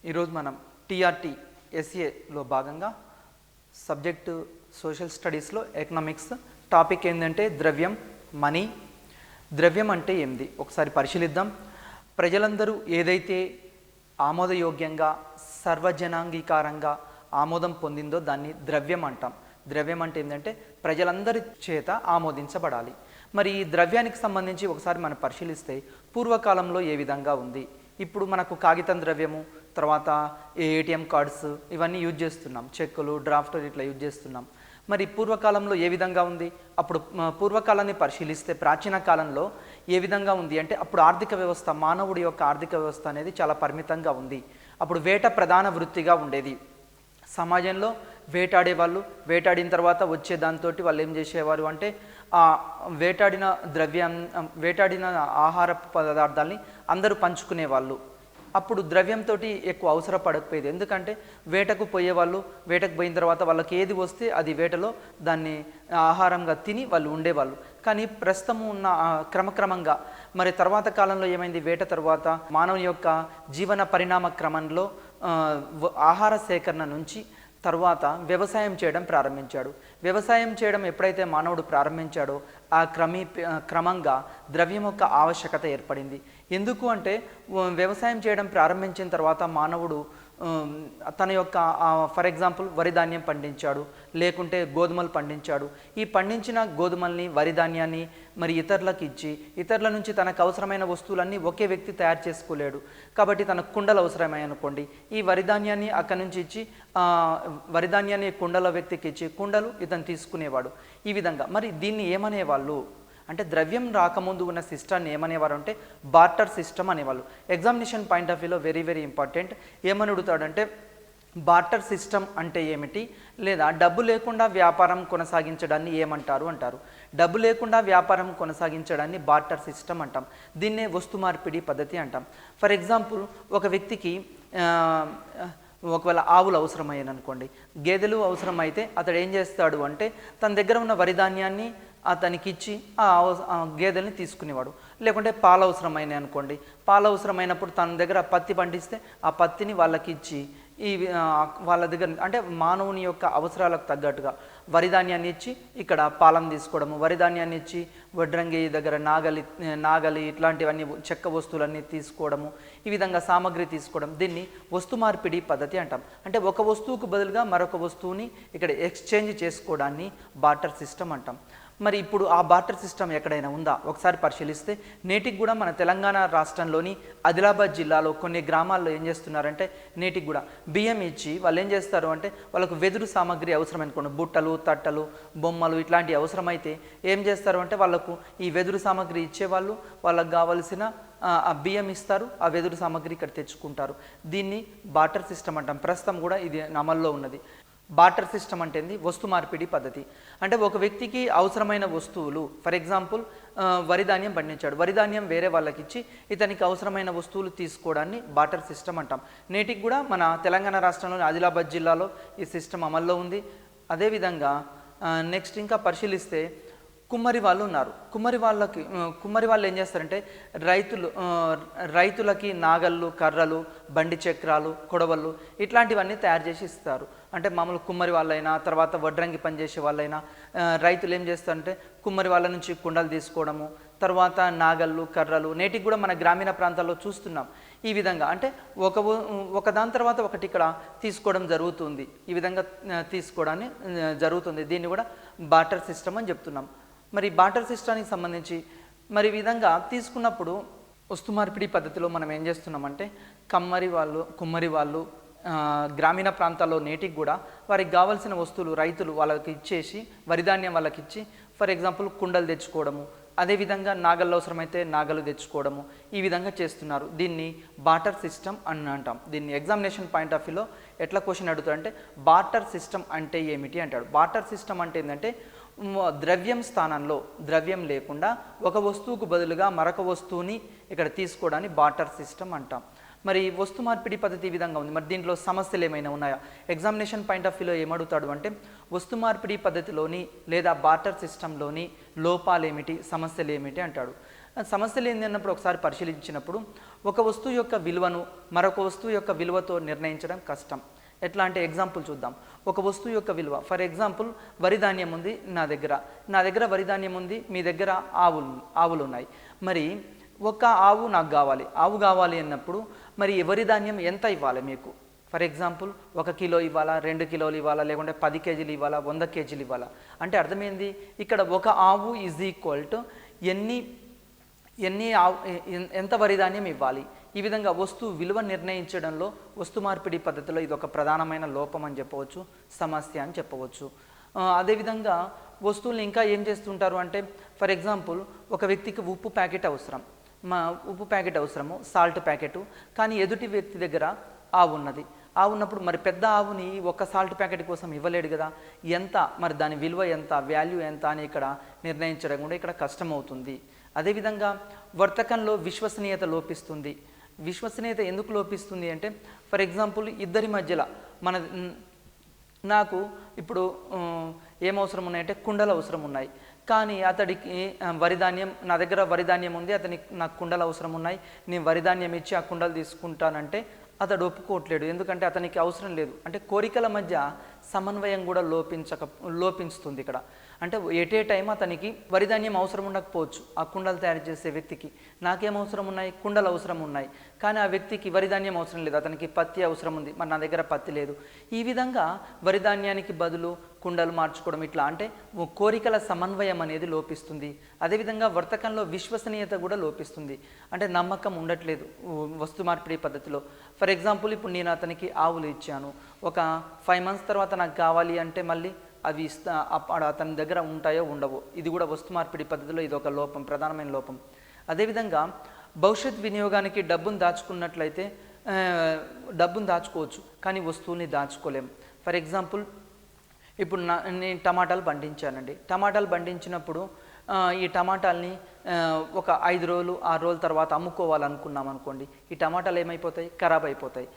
ఈరోజు మనం టీఆర్టీ ఎస్ఏలో భాగంగా సబ్జెక్టు సోషల్ స్టడీస్లో ఎకనామిక్స్ టాపిక్ ఏంటంటే ద్రవ్యం, మనీ. ద్రవ్యం అంటే ఏంది ఒకసారి పరిశీలిద్దాం. ప్రజలందరూ ఏదైతే ఆమోదయోగ్యంగా సర్వజనాంగీకారంగా ఆమోదం పొందిందో దాన్ని ద్రవ్యం అంటాం. ద్రవ్యం అంటే ఏంటంటే ప్రజలందరి చేత ఆమోదించబడాలి. మరి ఈ ద్రవ్యానికి సంబంధించి ఒకసారి మనం పరిశీలిస్తే పూర్వకాలంలో ఏ విధంగా ఉంది. ఇప్పుడు మనకు కాగితం ద్రవ్యము, తర్వాత ఏటీఎం కార్డ్స్ ఇవన్నీ యూజ్ చేస్తున్నాం, చెక్కులు, డ్రాఫ్ట్ ఇట్లా యూజ్ చేస్తున్నాం. మరి పూర్వకాలంలో ఏ విధంగా ఉంది? అప్పుడు పూర్వకాలాన్ని పరిశీలిస్తే ప్రాచీన కాలంలో ఏ విధంగా ఉంది అంటే అప్పుడు ఆర్థిక వ్యవస్థ, మానవుడి యొక్క ఆర్థిక వ్యవస్థ అనేది చాలా పరిమితంగా ఉంది. అప్పుడు వేట ప్రధాన వృత్తిగా ఉండేది. సమాజంలో వేటాడేవాళ్ళు, వేటాడిన తర్వాత వచ్చే దాంతో వాళ్ళు ఏం చేసేవారు అంటే వేటాడిన ఆహార పదార్థాలని అందరూ పంచుకునేవాళ్ళు. అప్పుడు ద్రవ్యంతో ఎక్కువ అవసరపడకపోయేది. ఎందుకంటే వేటకు పోయేవాళ్ళు, వేటకు పోయిన తర్వాత వాళ్ళకి ఏది వస్తే అది వేటలో దాన్ని ఆహారంగా తిని వాళ్ళు ఉండేవాళ్ళు. కానీ ప్రస్తుతం ఉన్న క్రమక్రమంగా మరి తర్వాత కాలంలో ఏమైంది, వేట తర్వాత మానవుని యొక్క జీవన పరిణామ క్రమంలో ఆహార సేకరణ నుంచి తర్వాత వ్యవసాయం చేయడం ప్రారంభించాడు. వ్యవసాయం చేయడం ఎప్పుడైతే మానవుడు ప్రారంభించాడో ఆ క్రమంగా ద్రవ్యం యొక్క ఆవశ్యకత ఏర్పడింది. ఎందుకు అంటే వ్యవసాయం చేయడం ప్రారంభించిన తర్వాత మానవుడు తన యొక్క ఫర్ ఎగ్జాంపుల్ వరి ధాన్యం పండించాడు, లేకుంటే గోధుమలు పండించాడు. ఈ పండించిన గోధుమల్ని, వరి ధాన్యాన్ని మరి ఇతరులకు ఇచ్చి ఇతరుల నుంచి తనకు అవసరమైన వస్తువులన్నీ ఒకే వ్యక్తి తయారు చేసుకోలేడు. కాబట్టి తనకు కుండలు అవసరమై అనుకోండి, ఈ వరి ధాన్యాన్ని అక్కడి నుంచి ఇచ్చి వరి ధాన్యాన్ని కుండల వ్యక్తికి ఇచ్చి కుండలు ఇతను తీసుకునేవాడు. ఈ విధంగా మరి దీన్ని ఏమనేవాళ్ళు అంటే ద్రవ్యం రాకముందు ఉన్న సిస్టాన్ని ఏమనేవారు అంటే బార్టర్ సిస్టమ్ అనేవాళ్ళు. ఎగ్జామినేషన్ పాయింట్ ఆఫ్ వ్యూలో వెరీ వెరీ ఇంపార్టెంట్. ఏమని అడుగుతాడంటే బార్టర్ సిస్టమ్ అంటే ఏమిటి, లేదా డబ్బు లేకుండా వ్యాపారం కొనసాగించడాన్ని ఏమంటారు అంటారు. డబ్బు లేకుండా వ్యాపారం కొనసాగించడాన్ని బార్టర్ సిస్టమ్ అంటాం. దీన్నే వస్తు మార్పిడి పద్ధతి అంటాం. ఫర్ ఎగ్జాంపుల్ ఒక వ్యక్తికి ఒకవేళ ఆవులు అవసరమయ్యాను అనుకోండి, గేదెలు అవసరమైతే అతడు ఏం చేస్తాడు అంటే తన దగ్గర ఉన్న వరి ధాన్యాన్ని అతనికి ఇచ్చి ఆ గేదెల్ని తీసుకునేవాడు. లేకుంటే పాలు అవసరమైనాయి అనుకోండి, పాలు అవసరమైనప్పుడు తన దగ్గర పత్తి పండిస్తే ఆ పత్తిని వాళ్ళకి ఇచ్చి వాళ్ళ దగ్గర అంటే మానవుని యొక్క అవసరాలకు తగ్గట్టుగా వరి ధాన్యాన్ని ఇచ్చి ఇక్కడ పాలను తీసుకోవడము, వరి ధాన్యాన్ని ఇచ్చి వడ్రంగి దగ్గర నాగలి ఇట్లాంటివన్నీ చెక్క వస్తువులన్నీ తీసుకోవడము, ఈ విధంగా సామాగ్రి తీసుకోవడం, దీన్ని వస్తు మార్పిడి పద్ధతి అంటాం. అంటే ఒక వస్తువుకు బదులుగా మరొక వస్తువుని ఇక్కడ ఎక్స్చేంజ్ చేసుకోవడాన్ని బార్టర్ సిస్టమ్ అంటాం. మరి ఇప్పుడు ఆ బార్టర్ సిస్టమ్ ఎక్కడైనా ఉందా ఒకసారి పరిశీలిస్తే నేటికి కూడా మన తెలంగాణ రాష్ట్రంలోని ఆదిలాబాద్ జిల్లాలో కొన్ని గ్రామాల్లో ఏం చేస్తున్నారంటే నేటికి కూడా బియ్యం ఇచ్చి వాళ్ళు ఏం చేస్తారు అంటే వాళ్ళకు వెదురు సామాగ్రి అవసరమనుకోండి, బుట్టలు, తట్టలు, బొమ్మలు ఇట్లాంటివి అవసరమైతే ఏం చేస్తారు అంటే వాళ్ళకు ఈ వెదురు సామాగ్రి ఇచ్చేవాళ్ళు వాళ్ళకు కావలసిన ఆ బియ్యం ఇస్తారు, ఆ వెదురు సామాగ్రి ఇక్కడ తెచ్చుకుంటారు. దీన్ని బార్టర్ సిస్టమ్ అంటాం. ప్రస్తుతం కూడా ఇది అమల్లో ఉన్నది. బార్టర్ సిస్టమ్ అంటే ఏంది? వస్తు మార్పిడి పద్ధతి. అంటే ఒక వ్యక్తికి అవసరమైన వస్తువులు, ఫర్ ఎగ్జాంపుల్ వరి ధాన్యం పండించాడు, వరి ధాన్యం వేరే వాళ్ళకి ఇచ్చి ఇతనికి అవసరమైన వస్తువులు తీసుకోవడాన్ని బార్టర్ సిస్టమ్ అంటాం. నేటికి కూడా మన తెలంగాణ రాష్ట్రంలోని ఆదిలాబాద్ జిల్లాలో ఈ సిస్టమ్ అమల్లో ఉంది. అదేవిధంగా నెక్స్ట్ ఇంకా పరిశీలిస్తే కుమ్మరి వాళ్ళు ఉన్నారు. కుమ్మరి వాళ్ళు ఏం చేస్తారంటే రైతులకి నాగళ్ళు, కర్రలు, బండి చక్రాలు, కొడవళ్ళు ఇట్లాంటివన్నీ తయారు చేసి ఇస్తారు. అంటే మామూలు కుమ్మరి వాళ్ళైనా తర్వాత వడ్రంగి పనిచేసే వాళ్ళైనా రైతులు ఏం చేస్తారంటే కుమ్మరి వాళ్ళ నుంచి కుండలు తీసుకోవడము, తర్వాత నాగళ్ళు, కర్రలు నేటికి కూడా మన గ్రామీణ ప్రాంతాల్లో చూస్తున్నాం. ఈ విధంగా అంటే ఒక దాని తర్వాత ఒకటి ఇక్కడ తీసుకోవడం జరుగుతుంది. ఈ విధంగా తీసుకోవడాన్ని జరుగుతుంది. దీన్ని కూడా బార్టర్ సిస్టమ్ అని చెప్తున్నాం. మరి బార్టర్ సిస్టానికి సంబంధించి మరి ఈ విధంగా తీసుకున్నప్పుడు వస్తు మార్పిడి పద్ధతిలో మనం ఏం చేస్తున్నామంటే కుమ్మరి వాళ్ళు గ్రామీణ ప్రాంతాల్లో నేటికి కూడా వారికి కావాల్సిన వస్తువులు రైతులు వాళ్ళకి ఇచ్చేసి వరి ధాన్యం వాళ్ళకి ఇచ్చి ఫర్ ఎగ్జాంపుల్ కుండలు తెచ్చుకోవడము, అదేవిధంగా నాగళ్ళు అవసరమైతే నాగలు తెచ్చుకోవడము, ఈ విధంగా చేస్తున్నారు. దీన్ని బార్టర్ సిస్టమ్ అని అంటాం. దీన్ని ఎగ్జామినేషన్ పాయింట్ ఆఫ్ వ్యూలో ఎట్లా క్వశ్చన్ అడుగుతాడంటే బార్టర్ సిస్టమ్ అంటే ఏమిటి అంటాడు. బార్టర్ సిస్టమ్ అంటే ఏంటంటే ద్రవ్యం స్థానంలో ద్రవ్యం లేకుండా ఒక వస్తువుకు బదులుగా మరొక వస్తువుని ఇక్కడ తీసుకోవడాన్ని బార్టర్ సిస్టమ్ అంటాం. మరి వస్తు మార్పిడి పద్ధతి ఈ విధంగా ఉంది. మరి దీంట్లో సమస్యలు ఏమైనా ఉన్నాయా? ఎగ్జామినేషన్ పాయింట్ ఆఫ్ వ్యూలో ఏమడుగుతాడు అంటే వస్తు మార్పిడి పద్ధతిలోని లేదా బార్టర్ సిస్టంలోని లోపాలు ఏమిటి, సమస్యలు ఏమిటి అంటాడు. సమస్యలు ఏంది అన్నప్పుడు ఒకసారి పరిశీలించినప్పుడు ఒక వస్తువు యొక్క విలువను మరొక వస్తువు యొక్క విలువతో నిర్ణయించడం కష్టం. ఎట్లా అంటే ఎగ్జాంపుల్ చూద్దాం. ఒక వస్తువు యొక్క విలువ, ఫర్ ఎగ్జాంపుల్ వరి ధాన్యం ఉంది నా దగ్గర వరి ధాన్యం ఉంది, మీ దగ్గర ఆవులు ఉన్నాయి. మరి ఒక ఆవు నాకు కావాలి అన్నప్పుడు మరి వరి ధాన్యం ఎంత ఇవ్వాలి మీకు? ఫర్ ఎగ్జాంపుల్ 1 కిలో ఇవ్వాలా, 2 కిలోలు ఇవ్వాలా, లేకుంటే 10 కేజీలు ఇవ్వాలా, 100 కేజీలు ఇవ్వాలా? అంటే అర్థమైంది ఇక్కడ ఒక ఆవు ఈజ్ ఈక్వల్ టు ఎంత వరిధాన్యం ఇవ్వాలి. ఈ విధంగా వస్తువు విలువ నిర్ణయించడంలో వస్తు మార్పిడి పద్ధతిలో ఇది ఒక ప్రధానమైన లోపం అని చెప్పవచ్చు, సమస్య అని చెప్పవచ్చు. అదేవిధంగా వస్తువులు ఇంకా ఏం చేస్తుంటారు అంటే ఫర్ ఎగ్జాంపుల్ ఒక వ్యక్తికి ఉప్పు ప్యాకెట్ అవసరము, సాల్ట్ ప్యాకెట్, కానీ ఎదుటి వ్యక్తి దగ్గర ఆవు ఉన్నప్పుడు మరి పెద్ద ఆవుని ఒక సాల్ట్ ప్యాకెట్ కోసం ఇవ్వలేడు కదా. ఎంత మరి దాని విలువ ఎంత, వాల్యూ ఎంత అని ఇక్కడ నిర్ణయించడం కూడా ఇక్కడ కష్టమవుతుంది. అదేవిధంగా వర్తకంలో విశ్వసనీయత లోపిస్తుంది. విశ్వసనీయత ఎందుకు లోపిస్తుంది అంటే ఫర్ ఎగ్జాంపుల్ ఇద్దరి మధ్యలో నాకు ఇప్పుడు ఏం అవసరం ఉన్నాయంటే కుండలు అవసరం ఉన్నాయి, కానీ అతడికి వరిధాన్యం, నా దగ్గర వరిధాన్యం ఉంది, నాకు కుండలు అవసరం ఉన్నాయి, నేను వరిధాన్యం ఇచ్చి ఆ కుండలు తీసుకుంటానంటే అతడు ఒప్పుకోవట్లేడు. ఎందుకంటే అతనికి అవసరం లేదు. అంటే కోరికల మధ్య సమన్వయం కూడా లోపించుతుంది ఇక్కడ. అంటే ఎట్ ఏ టైం అతనికి వరిధాన్యం అవసరం ఉండకపోవచ్చు ఆ కుండలు తయారు చేసే వ్యక్తికి. నాకేం అవసరం ఉన్నాయి? కుండలు అవసరం ఉన్నాయి, కానీ ఆ వ్యక్తికి వరిధాన్యం అవసరం లేదు, అతనికి పత్తి అవసరం ఉంది, మరి నా దగ్గర పత్తి లేదు. ఈ విధంగా వరిధాన్యానికి బదులు కుండలు మార్చుకోవడం, ఇట్లా అంటే కోరికల సమన్వయం అనేది లోపిస్తుంది. అదేవిధంగా వర్తకంలో విశ్వసనీయత కూడా లోపిస్తుంది. అంటే నమ్మకం ఉండట్లేదు వస్తు మార్పిడి పద్ధతిలో. ఫర్ ఎగ్జాంపుల్ ఇప్పుడు నేను అతనికి ఆవులు ఇచ్చాను, ఒక 5 months తర్వాత నాకు కావాలి అంటే మళ్ళీ అవి అతని దగ్గర ఉంటాయో ఉండవో. ఇది కూడా వస్తు మార్పిడి పద్ధతిలో ఇది ఒక లోపం, ప్రధానమైన లోపం. అదేవిధంగా భవిష్యత్ వినియోగానికి డబ్బును దాచుకున్నట్లయితే డబ్బును దాచుకోవచ్చు, కానీ వస్తువుల్ని దాచుకోలేం. ఫర్ ఎగ్జాంపుల్ ఇప్పుడు నేను టమాటాలు పండించినప్పుడు ఈ టమాటాలని ఒక 5 రోజులు 6 రోజుల తర్వాత అమ్ముకోవాలనుకున్నాం అనుకోండి, ఈ టమాటాలు ఏమైపోతాయి? ఖరాబ్ అయిపోతాయి.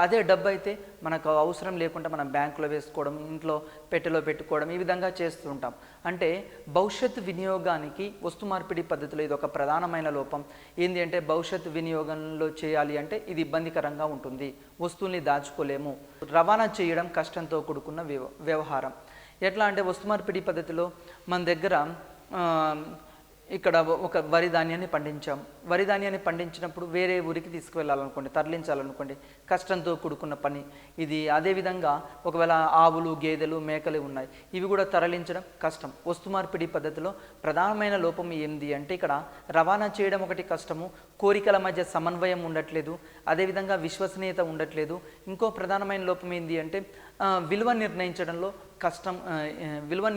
అదే డబ్బు అయితే మనకు అవసరం లేకుండా మనం బ్యాంకులో వేసుకోవడం, ఇంట్లో పెట్టెలో పెట్టుకోవడం, ఈ విధంగా చేస్తూ ఉంటాం. అంటే భవిష్యత్తు వినియోగానికి వస్తు మార్పిడి పద్ధతిలో ఇది ఒక ప్రధానమైన లోపం. ఏంటి అంటే భవిష్యత్తు వినియోగంలో చేయాలి అంటే ఇది ఇబ్బందికరంగా ఉంటుంది, వస్తువుల్ని దాచుకోలేము. రవాణా చేయడం కష్టంతో కూడుకున్న వ్యవహారం. ఎట్లా అంటే వస్తు మార్పిడి పద్ధతిలో మన దగ్గర ఇక్కడ ఒక వరి ధాన్యాన్ని పండించినప్పుడు వేరే ఊరికి తీసుకువెళ్ళాలనుకోండి, తరలించాలనుకోండి, కష్టంతో కూడుకున్న పని ఇది. అదేవిధంగా ఒకవేళ ఆవులు, గేదెలు, మేకలు ఉన్నాయి, ఇవి కూడా తరలించడం కష్టం. వస్తు మార్పిడి పద్ధతిలో ప్రధానమైన లోపం ఏంది అంటే ఇక్కడ రవాణా చేయడం ఒకటి కష్టము, కోరికల మధ్య సమన్వయం ఉండట్లేదు, అదేవిధంగా విశ్వసనీయత ఉండట్లేదు. ఇంకో ప్రధానమైన లోపం ఏంది అంటే విలువ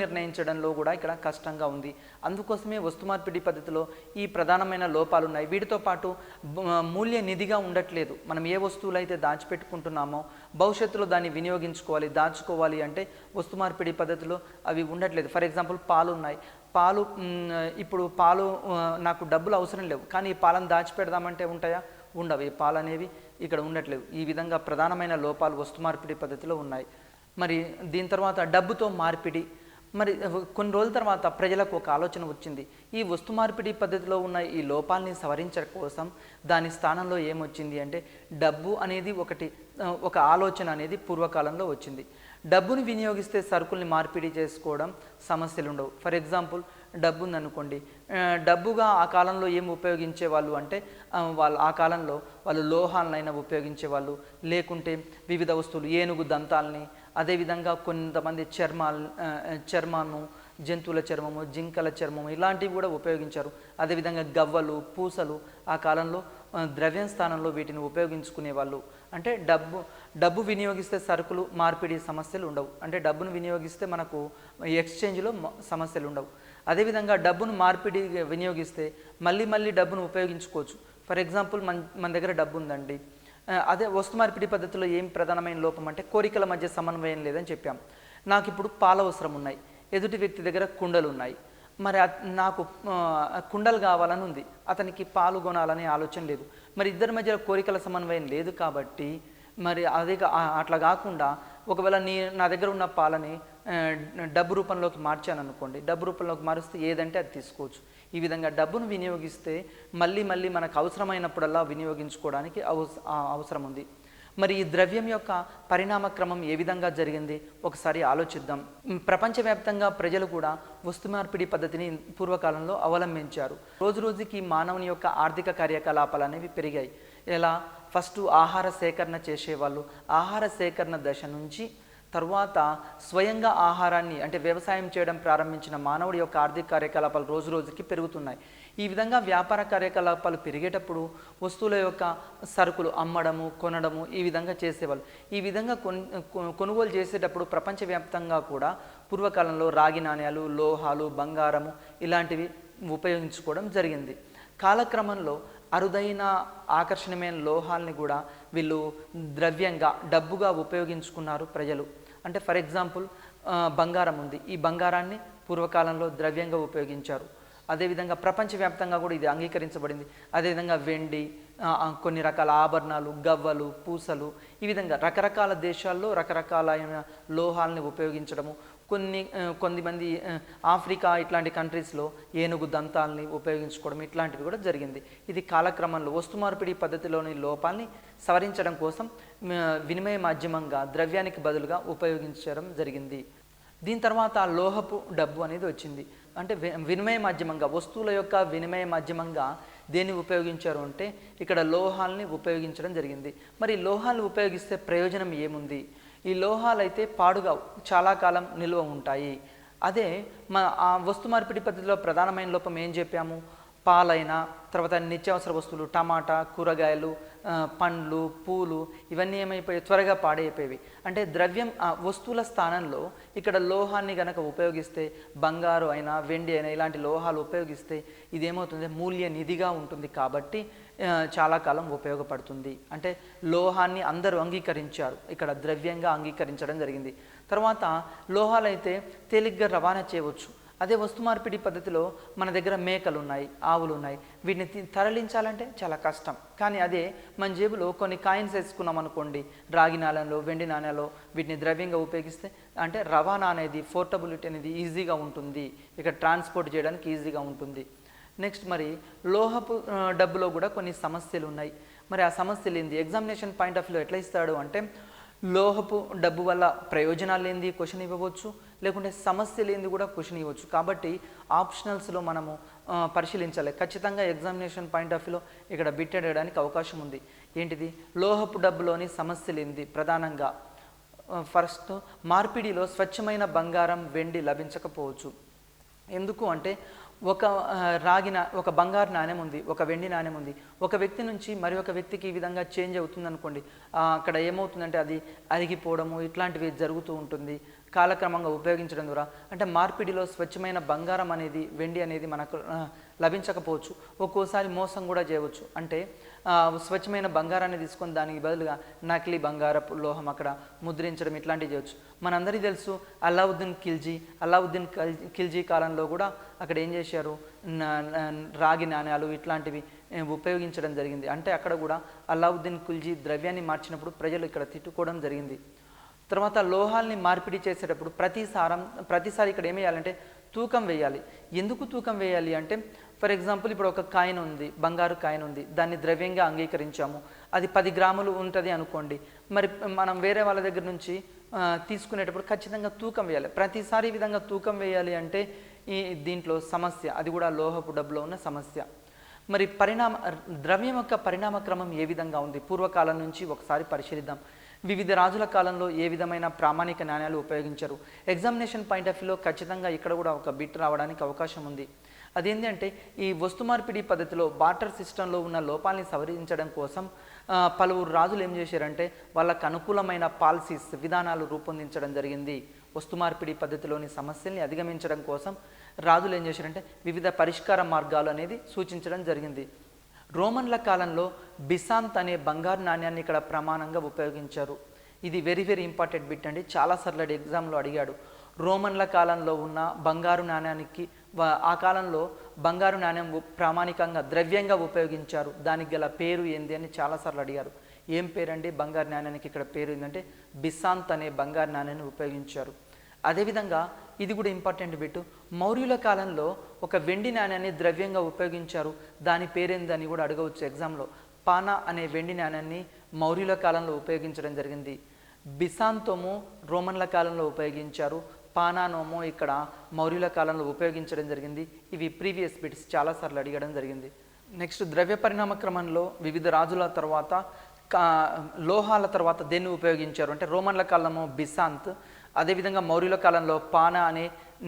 నిర్ణయించడంలో కూడా ఇక్కడ కష్టంగా ఉంది. అందుకోసమే వస్తు మార్పిడి పద్ధతిలో ఈ ప్రధానమైన లోపాలు ఉన్నాయి. వీటితో పాటు మూల్య నిధిగా ఉండట్లేదు. మనం ఏ వస్తువులు అయితే దాచిపెట్టుకుంటున్నామో భవిష్యత్తులో దాన్ని వినియోగించుకోవాలి, దాచుకోవాలి అంటే వస్తు మార్పిడి పద్ధతిలో అవి ఉండట్లేదు. ఫర్ ఎగ్జాంపుల్ ఇప్పుడు పాలు నాకు డబ్బులు అవసరం లేవు, కానీ ఈ పాలను దాచిపెడదామంటే ఉంటాయా? ఉండవు. ఈ పాలు అనేవి ఇక్కడ ఉండట్లేదు. ఈ విధంగా ప్రధానమైన లోపాలు వస్తు మార్పిడి పద్ధతిలో ఉన్నాయి. మరి దీని తర్వాత డబ్బుతో మార్పిడి. మరి కొన్ని రోజుల తర్వాత ప్రజలకు ఒక ఆలోచన వచ్చింది, ఈ వస్తు మార్పిడి పద్ధతిలో ఉన్న ఈ లోపాలని సవరించడం కోసం దాని స్థానంలో ఏమొచ్చింది అంటే డబ్బు అనేది ఒక ఆలోచన అనేది పూర్వకాలంలో వచ్చింది. డబ్బుని వినియోగిస్తే సరుకుల్ని మార్పిడి చేసుకోవడం సమస్యలు ఉండవు. ఫర్ ఎగ్జాంపుల్ డబ్బు ఉందనుకోండి, డబ్బుగా ఆ కాలంలో ఏం ఉపయోగించేవాళ్ళు అంటే ఆ కాలంలో వాళ్ళు లోహాలనైనా ఉపయోగించేవాళ్ళు, లేకుంటే వివిధ వస్తువులు, ఏనుగు దంతాలని, అదేవిధంగా కొంతమంది చర్మాను, జంతువుల చర్మము, జింకల చర్మము ఇలాంటివి కూడా ఉపయోగించారు. అదేవిధంగా గవ్వలు, పూసలు ఆ కాలంలో ద్రవ్యం స్థానంలో వీటిని ఉపయోగించుకునేవాళ్ళు. అంటే డబ్బు వినియోగిస్తే సరుకులు మార్పిడి సమస్యలు ఉండవు. అంటే డబ్బును వినియోగిస్తే మనకు ఎక్స్చేంజ్లో సమస్యలు ఉండవు. అదేవిధంగా డబ్బును మార్పిడి వినియోగిస్తే మళ్ళీ డబ్బును ఉపయోగించుకోవచ్చు. ఫర్ ఎగ్జాంపుల్ మన దగ్గర డబ్బు ఉందండి, అదే వస్తు మార్పిడి పద్ధతిలో ఏం ప్రధానమైన లోపం అంటే కోరికల మధ్య సమన్వయం లేదని చెప్పాం. నాకు ఇప్పుడు పాలు అవసరం ఉన్నాయి, ఎదుటి వ్యక్తి దగ్గర కుండలు ఉన్నాయి, మరి నాకు కుండలు కావాలని ఉంది, అతనికి పాలు కొనాలనే ఆలోచన లేదు. మరి ఇద్దరి మధ్య కోరికల సమన్వయం లేదు కాబట్టి మరి అట్లా కాకుండా ఒకవేళ నా దగ్గర ఉన్న పాలని డబ్బు రూపంలోకి మార్చాను అనుకోండి, డబ్బు రూపంలోకి మారిస్తే ఏదంటే అది తీసుకోవచ్చు. ఈ విధంగా డబ్బును వినియోగిస్తే మళ్ళీ మళ్ళీ మనకు అవసరమైనప్పుడల్లా వినియోగించుకోవడానికి అవసరం ఉంది. మరి ఈ ద్రవ్యం యొక్క పరిణామ క్రమం ఏ విధంగా జరిగింది ఒకసారి ఆలోచిద్దాం. ప్రపంచవ్యాప్తంగా ప్రజలు కూడా వస్తు మార్పిడి పద్ధతిని పూర్వకాలంలో అవలంబించారు. రోజు రోజుకి మానవుని యొక్క ఆర్థిక కార్యకలాపాలు అనేవి పెరిగాయి. ఎలా? ఫస్ట్ ఆహార సేకరణ చేసేవాళ్ళు. ఆహార సేకరణ దశ నుంచి తరువాత స్వయంగా ఆహారాన్ని అంటే వ్యవసాయం చేయడం ప్రారంభించిన మానవుడి యొక్క ఆర్థిక కార్యకలాపాలు రోజు రోజుకి పెరుగుతున్నాయి. ఈ విధంగా వ్యాపార కార్యకలాపాలు పెరిగేటప్పుడు వస్తువుల యొక్క సరుకులు అమ్మడము, కొనడము ఈ విధంగా చేసేవాళ్ళు. ఈ విధంగా కొనుగోలు చేసేటప్పుడు ప్రపంచవ్యాప్తంగా కూడా పూర్వకాలంలో రాగి నాణ్యాలు, లోహాలు, బంగారము ఇలాంటివి ఉపయోగించుకోవడం జరిగింది. కాలక్రమంలో అరుదైన ఆకర్షణీయమైన లోహాలని కూడా వీళ్ళు ద్రవ్యంగా డబ్బుగా ఉపయోగించుకున్నారు ప్రజలు. అంటే ఫర్ ఎగ్జాంపుల్ బంగారం ఉంది. ఈ బంగారాన్ని పూర్వకాలంలో ద్రవ్యంగా ఉపయోగించారు. అదేవిధంగా ప్రపంచవ్యాప్తంగా కూడా ఇది అంగీకరించబడింది. అదేవిధంగా వెండి, కొన్ని రకాల ఆభరణాలు, గవ్వలు, పూసలు ఈ విధంగా రకరకాల దేశాల్లో రకరకాలైన లోహాలని ఉపయోగించడము. కొంతమంది ఆఫ్రికా ఇట్లాంటి కంట్రీస్లో ఏనుగు దంతాలని ఉపయోగించుకోవడం ఇట్లాంటివి కూడా జరిగింది. ఇది కాలక్రమంలో వస్తు మార్పిడి పద్ధతిలోని లోపాలని సవరించడం కోసం వినిమయ మాధ్యమంగా ద్రవ్యానికి బదులుగా ఉపయోగించడం జరిగింది. దీని తర్వాత లోహపు డబ్బు అనేది వచ్చింది. అంటే వినిమయ మాధ్యమంగా వస్తువుల యొక్క వినిమయ మాధ్యమంగా దేన్ని ఉపయోగించారు అంటే ఇక్కడ లోహాలని ఉపయోగించడం జరిగింది. మరి లోహాలు ఉపయోగిస్తే ప్రయోజనం ఏముంది? ఈ లోహాలు అయితే పాడుగా చాలా కాలం నిల్వ ఉంటాయి. అదే ఆ వస్తు మార్పిడి పద్ధతిలో ప్రధానమైన లోపం ఏం చెప్పాము? పాలైనా తర్వాత నిత్యావసర వస్తువులు, టమాటా, కూరగాయలు, పండ్లు, పూలు ఇవన్నీ ఏమైపోయాయి? త్వరగా పాడైపోయేవి. అంటే ద్రవ్యం వస్తువుల స్థానంలో ఇక్కడ లోహాన్ని గనక ఉపయోగిస్తే, బంగారు అయినా వెండి అయినా ఇలాంటి లోహాలు ఉపయోగిస్తే ఇదేమవుతుంది? మూల్య నిధిగా ఉంటుంది కాబట్టి చాలా కాలం ఉపయోగపడుతుంది. అంటే లోహాన్ని అందరూ అంగీకరించారు, ఇక్కడ ద్రవ్యంగా అంగీకరించడం జరిగింది. తర్వాత లోహాలు అయితే తేలిగ్గా రవాణా చేయవచ్చు. అదే వస్తు మార్పిడి పద్ధతిలో మన దగ్గర మేకలు ఉన్నాయి, ఆవులు ఉన్నాయి, వీటిని తరలించాలంటే చాలా కష్టం. కానీ అదే మన జేబులో కొన్ని కాయిన్స్ వేసుకున్నాం అనుకోండి, రాగి నాణ్యాలు, వెండి నాణ్యాలు, వీటిని ద్రవ్యంగా ఉపయోగిస్తే అంటే రవాణా అనేది, పోర్టబిలిటీ అనేది ఈజీగా ఉంటుంది, ఇక్కడ ట్రాన్స్పోర్ట్ చేయడానికి ఈజీగా ఉంటుంది. నెక్స్ట్ మరి లోహపు డబ్బులో కూడా కొన్ని సమస్యలు ఉన్నాయి. మరి ఆ సమస్యలు ఏంది? ఎగ్జామినేషన్ పాయింట్ ఆఫ్ వ్యూలో ఎట్లా ఇస్తాడు అంటే లోహపు డబ్బు వల్ల ప్రయోజనాలు ఏంది క్వశ్చన్ ఇవ్వవచ్చు, లేకుంటే సమస్యలు ఏంది కూడా క్వశ్చన్ ఇవ్వచ్చు. కాబట్టి ఆప్షనల్స్లో మనము పరిశీలించాలి. ఖచ్చితంగా ఎగ్జామినేషన్ పాయింట్ ఆఫ్ వ్యూలో ఇక్కడ బిట్ అడగడానికి అవకాశం ఉంది. ఏంటిది? లోహపు డబ్బులోని సమస్యలు ఏంది? ప్రధానంగా ఫస్ట్ మార్పిడిలో స్వచ్ఛమైన బంగారం, వెండి లభించకపోవచ్చు. ఎందుకు అంటే ఒక బంగారు నాణ్యం ఉంది, ఒక వెండి నాణ్యం ఉంది, ఒక వ్యక్తి నుంచి మరి ఒక వ్యక్తికి ఈ విధంగా చేంజ్ అవుతుంది అనుకోండి, అక్కడ ఏమవుతుందంటే అది అరిగిపోవడము ఇట్లాంటివి జరుగుతూ ఉంటుంది కాలక్రమంగా ఉపయోగించడం ద్వారా. అంటే మార్పిడిలో స్వచ్ఛమైన బంగారం అనేది, వెండి అనేది మనకు లభించకపోవచ్చు. ఒక్కోసారి మోసం కూడా చేయవచ్చు. అంటే స్వచ్ఛమైన బంగారాన్ని తీసుకొని దానికి బదులుగా నకిలీ బంగారపు లోహం అక్కడ ముద్రించడం ఇట్లాంటివి చేయవచ్చు. మనందరికీ తెలుసు అల్లావుద్దీన్ ఖిల్జీ కాలంలో కూడా అక్కడ ఏం చేశారు? రాగి నాణ్యాలు ఇట్లాంటివి ఉపయోగించడం జరిగింది. అంటే అక్కడ కూడా అల్లావుద్దీన్ ఖిల్జీ ద్రవ్యాన్ని మార్చినప్పుడు ప్రజలు ఇక్కడ తిట్టుకోవడం జరిగింది. తర్వాత లోహాల్ని మార్పిడి చేసేటప్పుడు ప్రతిసారి ఇక్కడ ఏం వేయాలంటే తూకం వేయాలి. ఎందుకు తూకం వేయాలి అంటే ఫర్ ఎగ్జాంపుల్ ఇప్పుడు ఒక కాయిన్ ఉంది, బంగారు కాయిన్ ఉంది, దాన్ని ద్రవ్యంగా అంగీకరించాము, అది 10 గ్రాములు ఉంటుంది అనుకోండి. మరి మనం వేరే వాళ్ళ దగ్గర నుంచి తీసుకునేటప్పుడు ఖచ్చితంగా తూకం వేయాలి. ప్రతిసారి ఈ విధంగా తూకం వేయాలి అంటే దీంట్లో సమస్య, అది కూడా లోహపు డబ్బులో ఉన్న సమస్య. మరి ద్రవ్యం యొక్క పరిణామ క్రమం ఏ విధంగా ఉంది పూర్వకాలం నుంచి ఒకసారి పరిశీలిద్దాం. వివిధ రాజుల కాలంలో ఏ విధమైన ప్రామాణిక నాణ్యాలు ఉపయోగించారు? ఎగ్జామినేషన్ పాయింట్ ఆఫ్ వ్యూలో ఖచ్చితంగా ఇక్కడ కూడా ఒక బిట్ రావడానికి అవకాశం ఉంది. అదేంటి అంటే ఈ వస్తు మార్పిడి పద్ధతిలో బార్టర్ సిస్టంలో ఉన్న లోపాలని సవరించడం కోసం పలువురు రాజులు ఏం చేశారంటే వాళ్ళకు అనుకూలమైన పాలసీస్, విధానాలు రూపొందించడం జరిగింది. వస్తు మార్పిడి పద్ధతిలోని సమస్యల్ని అధిగమించడం కోసం రాజులు ఏం చేశారంటే వివిధ పరిష్కార మార్గాలు అనేది సూచించడం జరిగింది. రోమన్ల కాలంలో బిసాంత్ అనే బంగారు నాణ్యాన్ని ఇక్కడ ప్రమాణంగా ఉపయోగించారు. ఇది వెరీ ఇంపార్టెంట్ బిట్ అండి, చాలాసార్లు ఎగ్జామ్లో అడిగాడు. రోమన్ల కాలంలో ఉన్న బంగారు నాణ్యానికి ఆ కాలంలో బంగారు నాణ్యం ప్రామాణికంగా ద్రవ్యంగా ఉపయోగించారు, దానికి గల పేరు ఏంది అని చాలాసార్లు అడిగారు. ఏం పేరండి బంగారు నాణ్యానికి? ఇక్కడ పేరు ఏంటంటే బిసాంత్ అనే బంగారు నాణ్యాన్ని ఉపయోగించారు. అదేవిధంగా ఇది కూడా ఇంపార్టెంట్ బిట్, మౌర్యుల కాలంలో ఒక వెండి నాణ్యాన్ని ద్రవ్యంగా ఉపయోగించారు, దాని పేరేందని కూడా అడగవచ్చు ఎగ్జామ్లో. పానా అనే వెండి నాణ్యాన్ని మౌర్యుల కాలంలో ఉపయోగించడం జరిగింది. బిసాంతోమో రోమన్ల కాలంలో ఉపయోగించారు, పానానోమో ఇక్కడ మౌర్యుల కాలంలో ఉపయోగించడం జరిగింది. ఇవి ప్రీవియస్ బిట్స్ చాలాసార్లు అడగడం జరిగింది. నెక్స్ట్ ద్రవ్య పరిణామ క్రమంలో వివిధ రాజుల తర్వాత లోహాల తర్వాత దేన్ని ఉపయోగించారు అంటే రోమన్ల కాలంలో బిసాంత్, అదేవిధంగా మౌర్యుల కాలంలో పానా అనే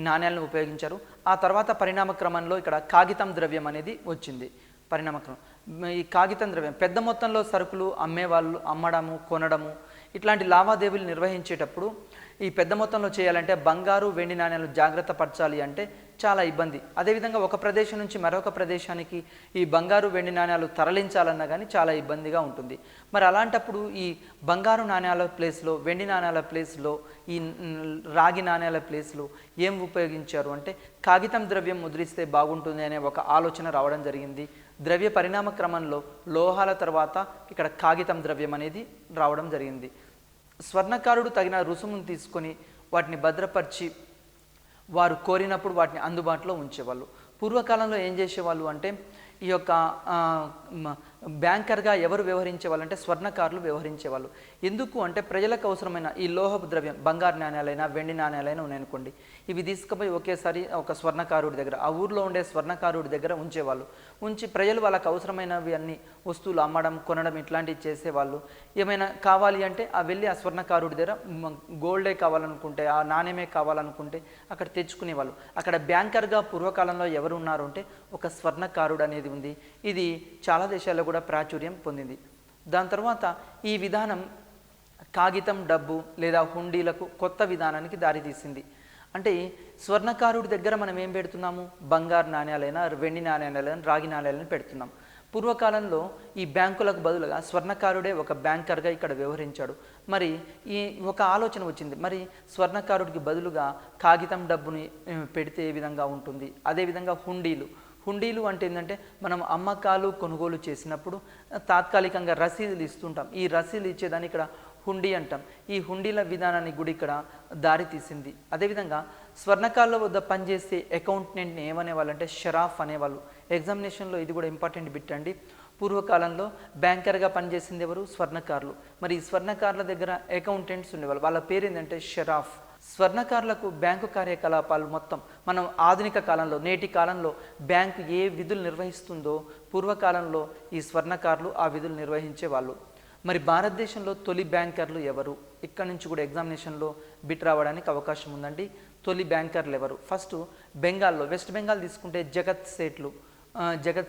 నాణ్యాలను ఉపయోగించారు. ఆ తర్వాత పరిణామ క్రమంలో ఇక్కడ కాగితం ద్రవ్యం అనేది వచ్చింది. పరిణామక్రమం ఈ కాగితం ద్రవ్యం పెద్ద మొత్తంలో సరుకులు అమ్మేవాళ్ళు అమ్మడము కొనడము ఇట్లాంటి లావాదేవీలు నిర్వహించేటప్పుడు ఈ పెద్ద మొత్తంలో చేయాలంటే బంగారు వెండి నాణ్యాలు జాగ్రత్త పరచాలి అంటే చాలా ఇబ్బంది. అదేవిధంగా ఒక ప్రదేశం నుంచి మరొక ప్రదేశానికి ఈ బంగారు వెండి నాణ్యాలు తరలించాలన్నా కానీ చాలా ఇబ్బందిగా ఉంటుంది. మరి అలాంటప్పుడు ఈ బంగారు నాణ్యాల ప్లేస్లో వెండి నాణ్యాల ప్లేస్లో ఈ రాగి నాణ్యాల ప్లేస్లో ఏం ఉపయోగించారు అంటే కాగితం ద్రవ్యం ముద్రిస్తే బాగుంటుంది అనే ఒక ఆలోచన రావడం జరిగింది. ద్రవ్య పరిణామ క్రమంలో లోహాల తర్వాత ఇక్కడ కాగితం ద్రవ్యం అనేది రావడం జరిగింది. స్వర్ణకారుడు తగిన రుసుమును తీసుకొని వాటిని భద్రపరిచి వారు కోరినప్పుడు వాటిని అందుబాటులో ఉంచేవాళ్ళు. పూర్వకాలంలో ఏం చేసేవాళ్ళు అంటే ఈ యొక్క బ్యాంకర్గా ఎవరు వ్యవహరించేవాళ్ళు అంటే స్వర్ణకారులు వ్యవహరించేవాళ్ళు. ఎందుకు అంటే ప్రజలకు అవసరమైన ఈ లోహపు ద్రవ్యం బంగారు నాణ్యాలైనా వెండి నాణ్యాలైనా ఉన్నాయనుకోండి, ఇవి తీసుకుపోయి ఒకేసారి ఒక స్వర్ణకారుడి దగ్గర ఆ ఊర్లో ఉండే స్వర్ణకారుడి దగ్గర ఉంచేవాళ్ళు. ఉంచి ప్రజలు వాళ్ళకు అవసరమైనవి అన్ని వస్తువులు అమ్మడం కొనడం ఇట్లాంటివి చేసేవాళ్ళు. ఏమైనా కావాలి అంటే వెళ్ళి ఆ స్వర్ణకారుడి దగ్గర గోల్డే కావాలనుకుంటే ఆ నాణ్యమే కావాలనుకుంటే అక్కడ తెచ్చుకునేవాళ్ళు. అక్కడ బ్యాంకర్గా పూర్వకాలంలో ఎవరు ఉన్నారు అంటే ఒక స్వర్ణకారుడు అనేది ఉంది. ఇది చాలా దేశాల్లో కూడా ప్రాచుర్యం పొందింది. దాని తర్వాత ఈ విధానం కాగితం డబ్బు లేదా హుండీలకు కొత్త విధానానికి దారితీసింది. అంటే స్వర్ణకారుడి దగ్గర మనం ఏం పెడుతున్నాము, బంగారు నాణ్యాలైనా వెండి నాణ్యాలైనా రాగి నాణ్యాలను పెడుతున్నాం. పూర్వకాలంలో ఈ బ్యాంకులకు బదులుగా స్వర్ణకారుడే ఒక బ్యాంకర్గా ఇక్కడ వ్యవహరించాడు. మరి ఈ ఒక ఆలోచన వచ్చింది, మరి స్వర్ణకారుడికి బదులుగా కాగితం డబ్బుని పెడితే ఏ విధంగా ఉంటుంది. అదేవిధంగా హుండీలు అంటే ఏంటంటే మనం అమ్మకాలు కొనుగోలు చేసినప్పుడు తాత్కాలికంగా రసీదులు ఇస్తుంటాం. ఈ రసీదులు ఇచ్చేదాన్ని ఇక్కడ హుండీ అంటాం. ఈ హుండీల విధానాన్ని కూడా ఇక్కడ దారి తీసింది. అదేవిధంగా స్వర్ణకారుల వద్ద పనిచేసే అకౌంటెంట్ని ఏమనేవాళ్ళు అంటే షరాఫ్ అనేవాళ్ళు. ఎగ్జామినేషన్లో ఇది కూడా ఇంపార్టెంట్ బిట్ అండి. పూర్వకాలంలో బ్యాంకర్గా పనిచేసింది ఎవరు, స్వర్ణకారులు. మరి ఈ స్వర్ణకారుల దగ్గర అకౌంటెంట్స్ ఉండేవాళ్ళు, వాళ్ళ పేరు ఏంటంటే షరాఫ్. స్వర్ణకారులకు బ్యాంకు కార్యకలాపాలు మొత్తం మనం ఆధునిక కాలంలో నేటి కాలంలో బ్యాంకు ఏ విధులు నిర్వహిస్తుందో పూర్వకాలంలో ఈ స్వర్ణకారులు ఆ విధులు నిర్వహించేవాళ్ళు. మరి భారతదేశంలో తొలి బ్యాంకర్లు ఎవరు, ఇక్కడ నుంచి కూడా ఎగ్జామినేషన్లో బిట్ రావడానికి అవకాశం ఉందండి. తొలి బ్యాంకర్లు ఎవరు? ఫస్ట్ బెంగాల్లో వెస్ట్ బెంగాల్ తీసుకుంటే జగత్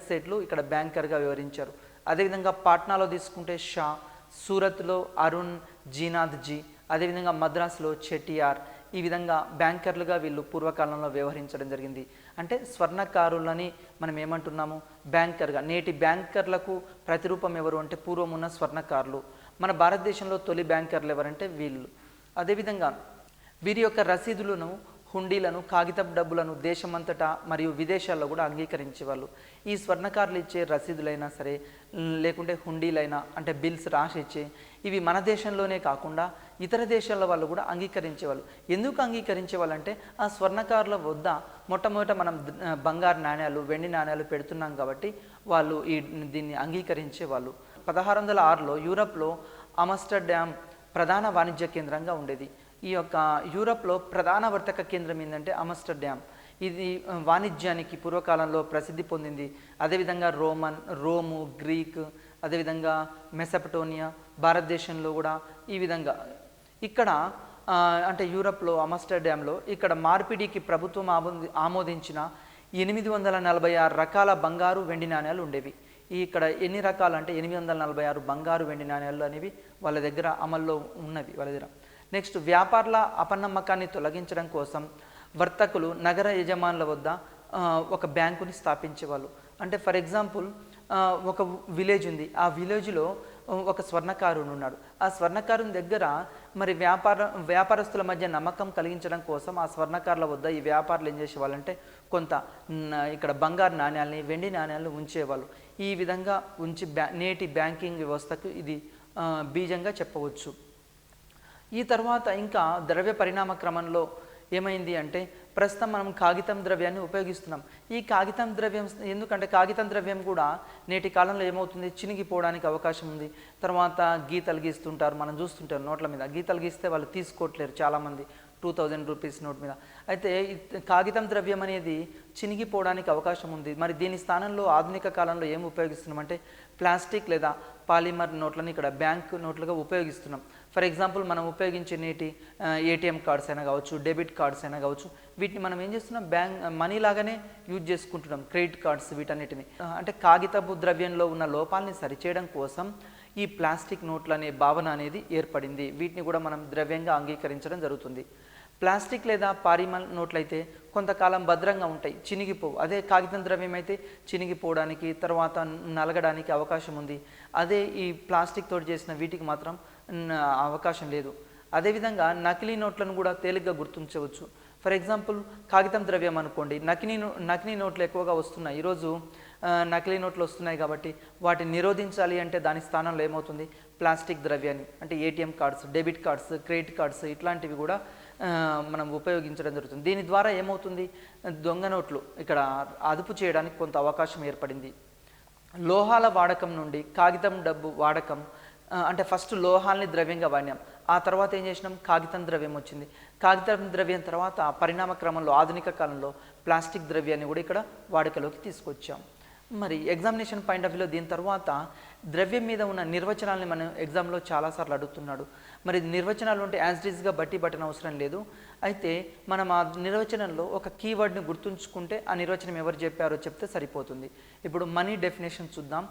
సేట్లు ఇక్కడ బ్యాంకర్గా వివరించారు. అదేవిధంగా పాట్నాలో తీసుకుంటే షా, సూరత్లో అరుణ్ జీనాథ్జీ, అదేవిధంగా మద్రాసులో చెటియార్. ఈ విధంగా బ్యాంకర్లుగా వీళ్ళు పూర్వకాలంలో వ్యవహరించడం జరిగింది. అంటే స్వర్ణకారులని మనం ఏమంటున్నాము, బ్యాంకర్గా. నేటి బ్యాంకర్లకు ప్రతిరూపం ఎవరు అంటే పూర్వం ఉన్న స్వర్ణకారులు. మన భారతదేశంలో తొలి బ్యాంకర్లు ఎవరంటే వీళ్ళు. అదేవిధంగా వీరి యొక్క రసీదులను హుండీలను కాగితపు డబ్బులను దేశమంతటా మరియు విదేశాల్లో కూడా అంగీకరించేవాళ్ళు. ఈ స్వర్ణకారులు ఇచ్చే రసీదులైనా సరే లేకుంటే హుండీలైనా అంటే బిల్స్ రాసి ఇచ్చే ఇవి మన దేశంలోనే కాకుండా ఇతర దేశాల వాళ్ళు కూడా అంగీకరించేవాళ్ళు. ఎందుకు అంగీకరించేవాళ్ళు అంటే ఆ స్వర్ణకారుల వద్ద మొట్టమొదట మనం బంగారు నాణ్యాలు వెండి నాణ్యాలు పెడుతున్నాం కాబట్టి వాళ్ళు దీన్ని అంగీకరించేవాళ్ళు. 1606లో యూరప్లో ఆమ్స్టర్డామ్ ప్రధాన వాణిజ్య కేంద్రంగా ఉండేది. ఈ యొక్క యూరప్లో ప్రధాన వర్తక కేంద్రం ఏంటంటే ఆమ్స్టర్డామ్. ఇది వాణిజ్యానికి పూర్వకాలంలో ప్రసిద్ధి పొందింది. అదేవిధంగా రోము, గ్రీక్, అదేవిధంగా మెసపటోనియా, భారతదేశంలో కూడా ఈ విధంగా ఇక్కడ అంటే యూరప్లో ఆమ్స్టర్డామ్లో ఇక్కడ మార్పిడికి ప్రభుత్వం ఆమోదించిన 846 రకాల బంగారు వెండి నాణ్యాలు ఉండేవి. ఇక్కడ ఎన్ని రకాలు అంటే 846 బంగారు వెండి నాణ్యాలు అనేవి వాళ్ళ దగ్గర అమల్లో ఉన్నవి వాళ్ళ దగ్గర. నెక్స్ట్ వ్యాపారుల అపనమ్మకాన్ని తొలగించడం కోసం వర్తకులు నగర యజమానుల వద్ద ఒక బ్యాంకుని స్థాపించేవాళ్ళు. అంటే ఫర్ ఎగ్జాంపుల్ ఒక విలేజ్ ఉంది, ఆ విలేజ్లో ఒక స్వర్ణకారుడు ఉన్నాడు. ఆ స్వర్ణకారుని దగ్గర మరి వ్యాపారస్తుల మధ్య నమ్మకం కలిగించడం కోసం ఆ స్వర్ణకారుల వద్ద ఈ వ్యాపారులు ఏం చేసేవాళ్ళంటే కొంత ఇక్కడ బంగారు నాణ్యాలని వెండి నాణ్యాలను ఉంచేవాళ్ళు. ఈ విధంగా ఉంచి నేటి బ్యాంకింగ్ వ్యవస్థకు ఇది బీజంగా చెప్పవచ్చు. ఈ తర్వాత ఇంకా ద్రవ్య పరిణామ క్రమంలో ఏమైంది అంటే ప్రస్తుతం మనం కాగితం ద్రవ్యాన్ని ఉపయోగిస్తున్నాం. ఈ కాగితం ద్రవ్యం ఎందుకంటే కాగితం ద్రవ్యం కూడా నేటి కాలంలో ఏమవుతుంది, చినిగిపోవడానికి అవకాశం ఉంది. తర్వాత గీతలు గీస్తుంటారు, మనం చూస్తుంటారు నోట్ల మీద గీతలు గీస్తే వాళ్ళు తీసుకోవట్లేరు చాలామంది 2000 రూపీస్ నోట్ మీద. అయితే కాగితం ద్రవ్యం అనేది చినిగిపోవడానికి అవకాశం ఉంది. మరి దీని స్థానంలో ఆధునిక కాలంలో ఏం ఉపయోగిస్తున్నామంటే ప్లాస్టిక్ లేదా పాలిమర్ నోట్లను ఇక్కడ బ్యాంక్ నోట్లుగా ఉపయోగిస్తున్నాం. ఫర్ ఎగ్జాంపుల్ మనం ఉపయోగించే నేటి ఏటీఎం కార్డ్స్ అయినా కావచ్చు, డెబిట్ కార్డ్స్ అయినా కావచ్చు, వీటిని మనం ఏం చేస్తున్నాం, బ్యాంక్ మనీ లాగానే యూజ్ చేసుకుంటున్నాం, క్రెడిట్ కార్డ్స్ వీటన్నిటిని. అంటే కాగితపు ద్రవ్యంలో ఉన్న లోపాలని సరిచేయడం కోసం ఈ ప్లాస్టిక్ నోట్ల అనే భావన అనేది ఏర్పడింది. వీటిని కూడా మనం ద్రవ్యంగా అంగీకరించడం జరుగుతుంది. ప్లాస్టిక్ లేదా పాలిమర్ నోట్లయితే కొంతకాలం భద్రంగా ఉంటాయి, చినిగిపోవు. అదే కాగితం ద్రవ్యం అయితే చినిగిపోవడానికి తర్వాత నలగడానికి అవకాశం ఉంది. అదే ఈ ప్లాస్టిక్ తోటి చేసిన వీటికి మాత్రం అవకాశం లేదు. అదేవిధంగా నకిలీ నోట్లను కూడా తేలిగ్గా గుర్తించవచ్చు. ఫర్ ఎగ్జాంపుల్ కాగితం ద్రవ్యం అనుకోండి, నకిలీ నోట్లు ఎక్కువగా వస్తున్నాయి. ఈరోజు నకిలీ నోట్లు వస్తున్నాయి కాబట్టి వాటిని నిరోధించాలి అంటే దాని స్థానంలో ఏమవుతుంది, ప్లాస్టిక్ ద్రవ్యాన్ని అంటే ATM cards, debit cards, credit cards ఇట్లాంటివి కూడా మనం ఉపయోగించడం జరుగుతుంది. దీని ద్వారా ఏమవుతుంది, దొంగ నోట్లు ఇక్కడ అదుపు చేయడానికి కొంత అవకాశం ఏర్పడింది. లోహాల వాడకం నుండి కాగితం డబ్బు వాడకం, అంటే ఫస్ట్ లోహాల్ని ద్రవ్యంగా వాడినాం, ఆ తర్వాత ఏం చేసినాం, కాగితం ద్రవ్యం వచ్చింది. కాగితం ద్రవ్యం తర్వాత పరిణామ క్రమంలో ఆధునిక కాలంలో ప్లాస్టిక్ ద్రవ్యాన్ని కూడా ఇక్కడ వాడుకలోకి తీసుకొచ్చాం. మరి ఎగ్జామినేషన్ పాయింట్ ఆఫ్ వ్యూలో దీని తర్వాత ద్రవ్యం మీద ఉన్న నిర్వచనాలని మనం ఎగ్జామ్లో చాలాసార్లు అడుగుతున్నాడు. మరి నిర్వచనాలు ఉంటే యాజ్ ఇట్ ఈస్గా బట్టి పట్టని అవసరం లేదు. అయితే మనం ఆ నిర్వచనంలో ఒక కీవర్డ్ని గుర్తుంచుకుంటే ఆ నిర్వచనం ఎవరు చెప్పారో చెప్తే సరిపోతుంది. ఇప్పుడు మనీ డెఫినేషన్ చూద్దాం.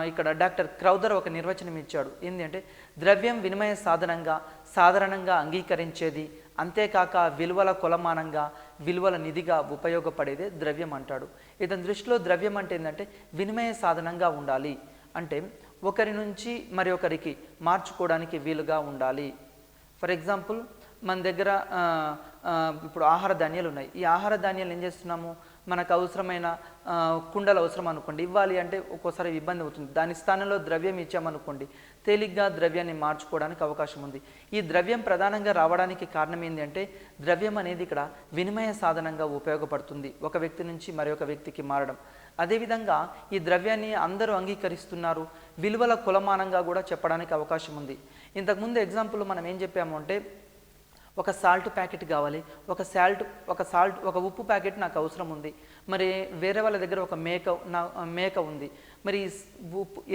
ఇక్కడ డాక్టర్ క్రౌదర్ ఒక నిర్వచనం ఇచ్చాడు. ఏంటి అంటే ద్రవ్యం వినిమయ సాధనంగా సాధారణంగా అంగీకరించేది, అంతేకాక విలువల కొలమానంగా విలువల నిధిగా ఉపయోగపడేదే ద్రవ్యం అంటాడు. ఇతని దృష్టిలో ద్రవ్యం అంటే ఏంటంటే వినిమయ సాధనంగా ఉండాలి, అంటే ఒకరి నుంచి మరి ఒకరికి మార్చుకోవడానికి వీలుగా ఉండాలి. ఫర్ ఎగ్జాంపుల్ మన దగ్గర ఇప్పుడు ఆహార ధాన్యాలు ఉన్నాయి. ఈ ఆహార ధాన్యాలు ఏం చేస్తున్నాము, మనకు అవసరమైన కుండలు అవసరం అనుకోండి, ఇవ్వాలి అంటే ఒక్కోసారి ఇబ్బంది అవుతుంది. దాని స్థానంలో ద్రవ్యం ఇచ్చామనుకోండి, తేలిగ్గా ద్రవ్యాన్ని మార్చుకోవడానికి అవకాశం ఉంది. ఈ ద్రవ్యం ప్రధానంగా రావడానికి కారణం ఏంటి అంటే ద్రవ్యం అనేది ఇక్కడ వినిమయ సాధనంగా ఉపయోగపడుతుంది, ఒక వ్యక్తి నుంచి మరొక వ్యక్తికి మారడం. అదేవిధంగా ఈ ద్రవ్యాన్ని అందరూ అంగీకరిస్తున్నారు, విలువల కులమానంగా కూడా చెప్పడానికి అవకాశం ఉంది. ఇంతకుముందు ఎగ్జాంపుల్ మనం ఏం చెప్పాము అంటే ఒక సాల్ట్ ప్యాకెట్ కావాలి, ఒక ఉప్పు ప్యాకెట్ నాకు అవసరం ఉంది, మరి వేరే వాళ్ళ దగ్గర ఒక మేక ఉంది, మరి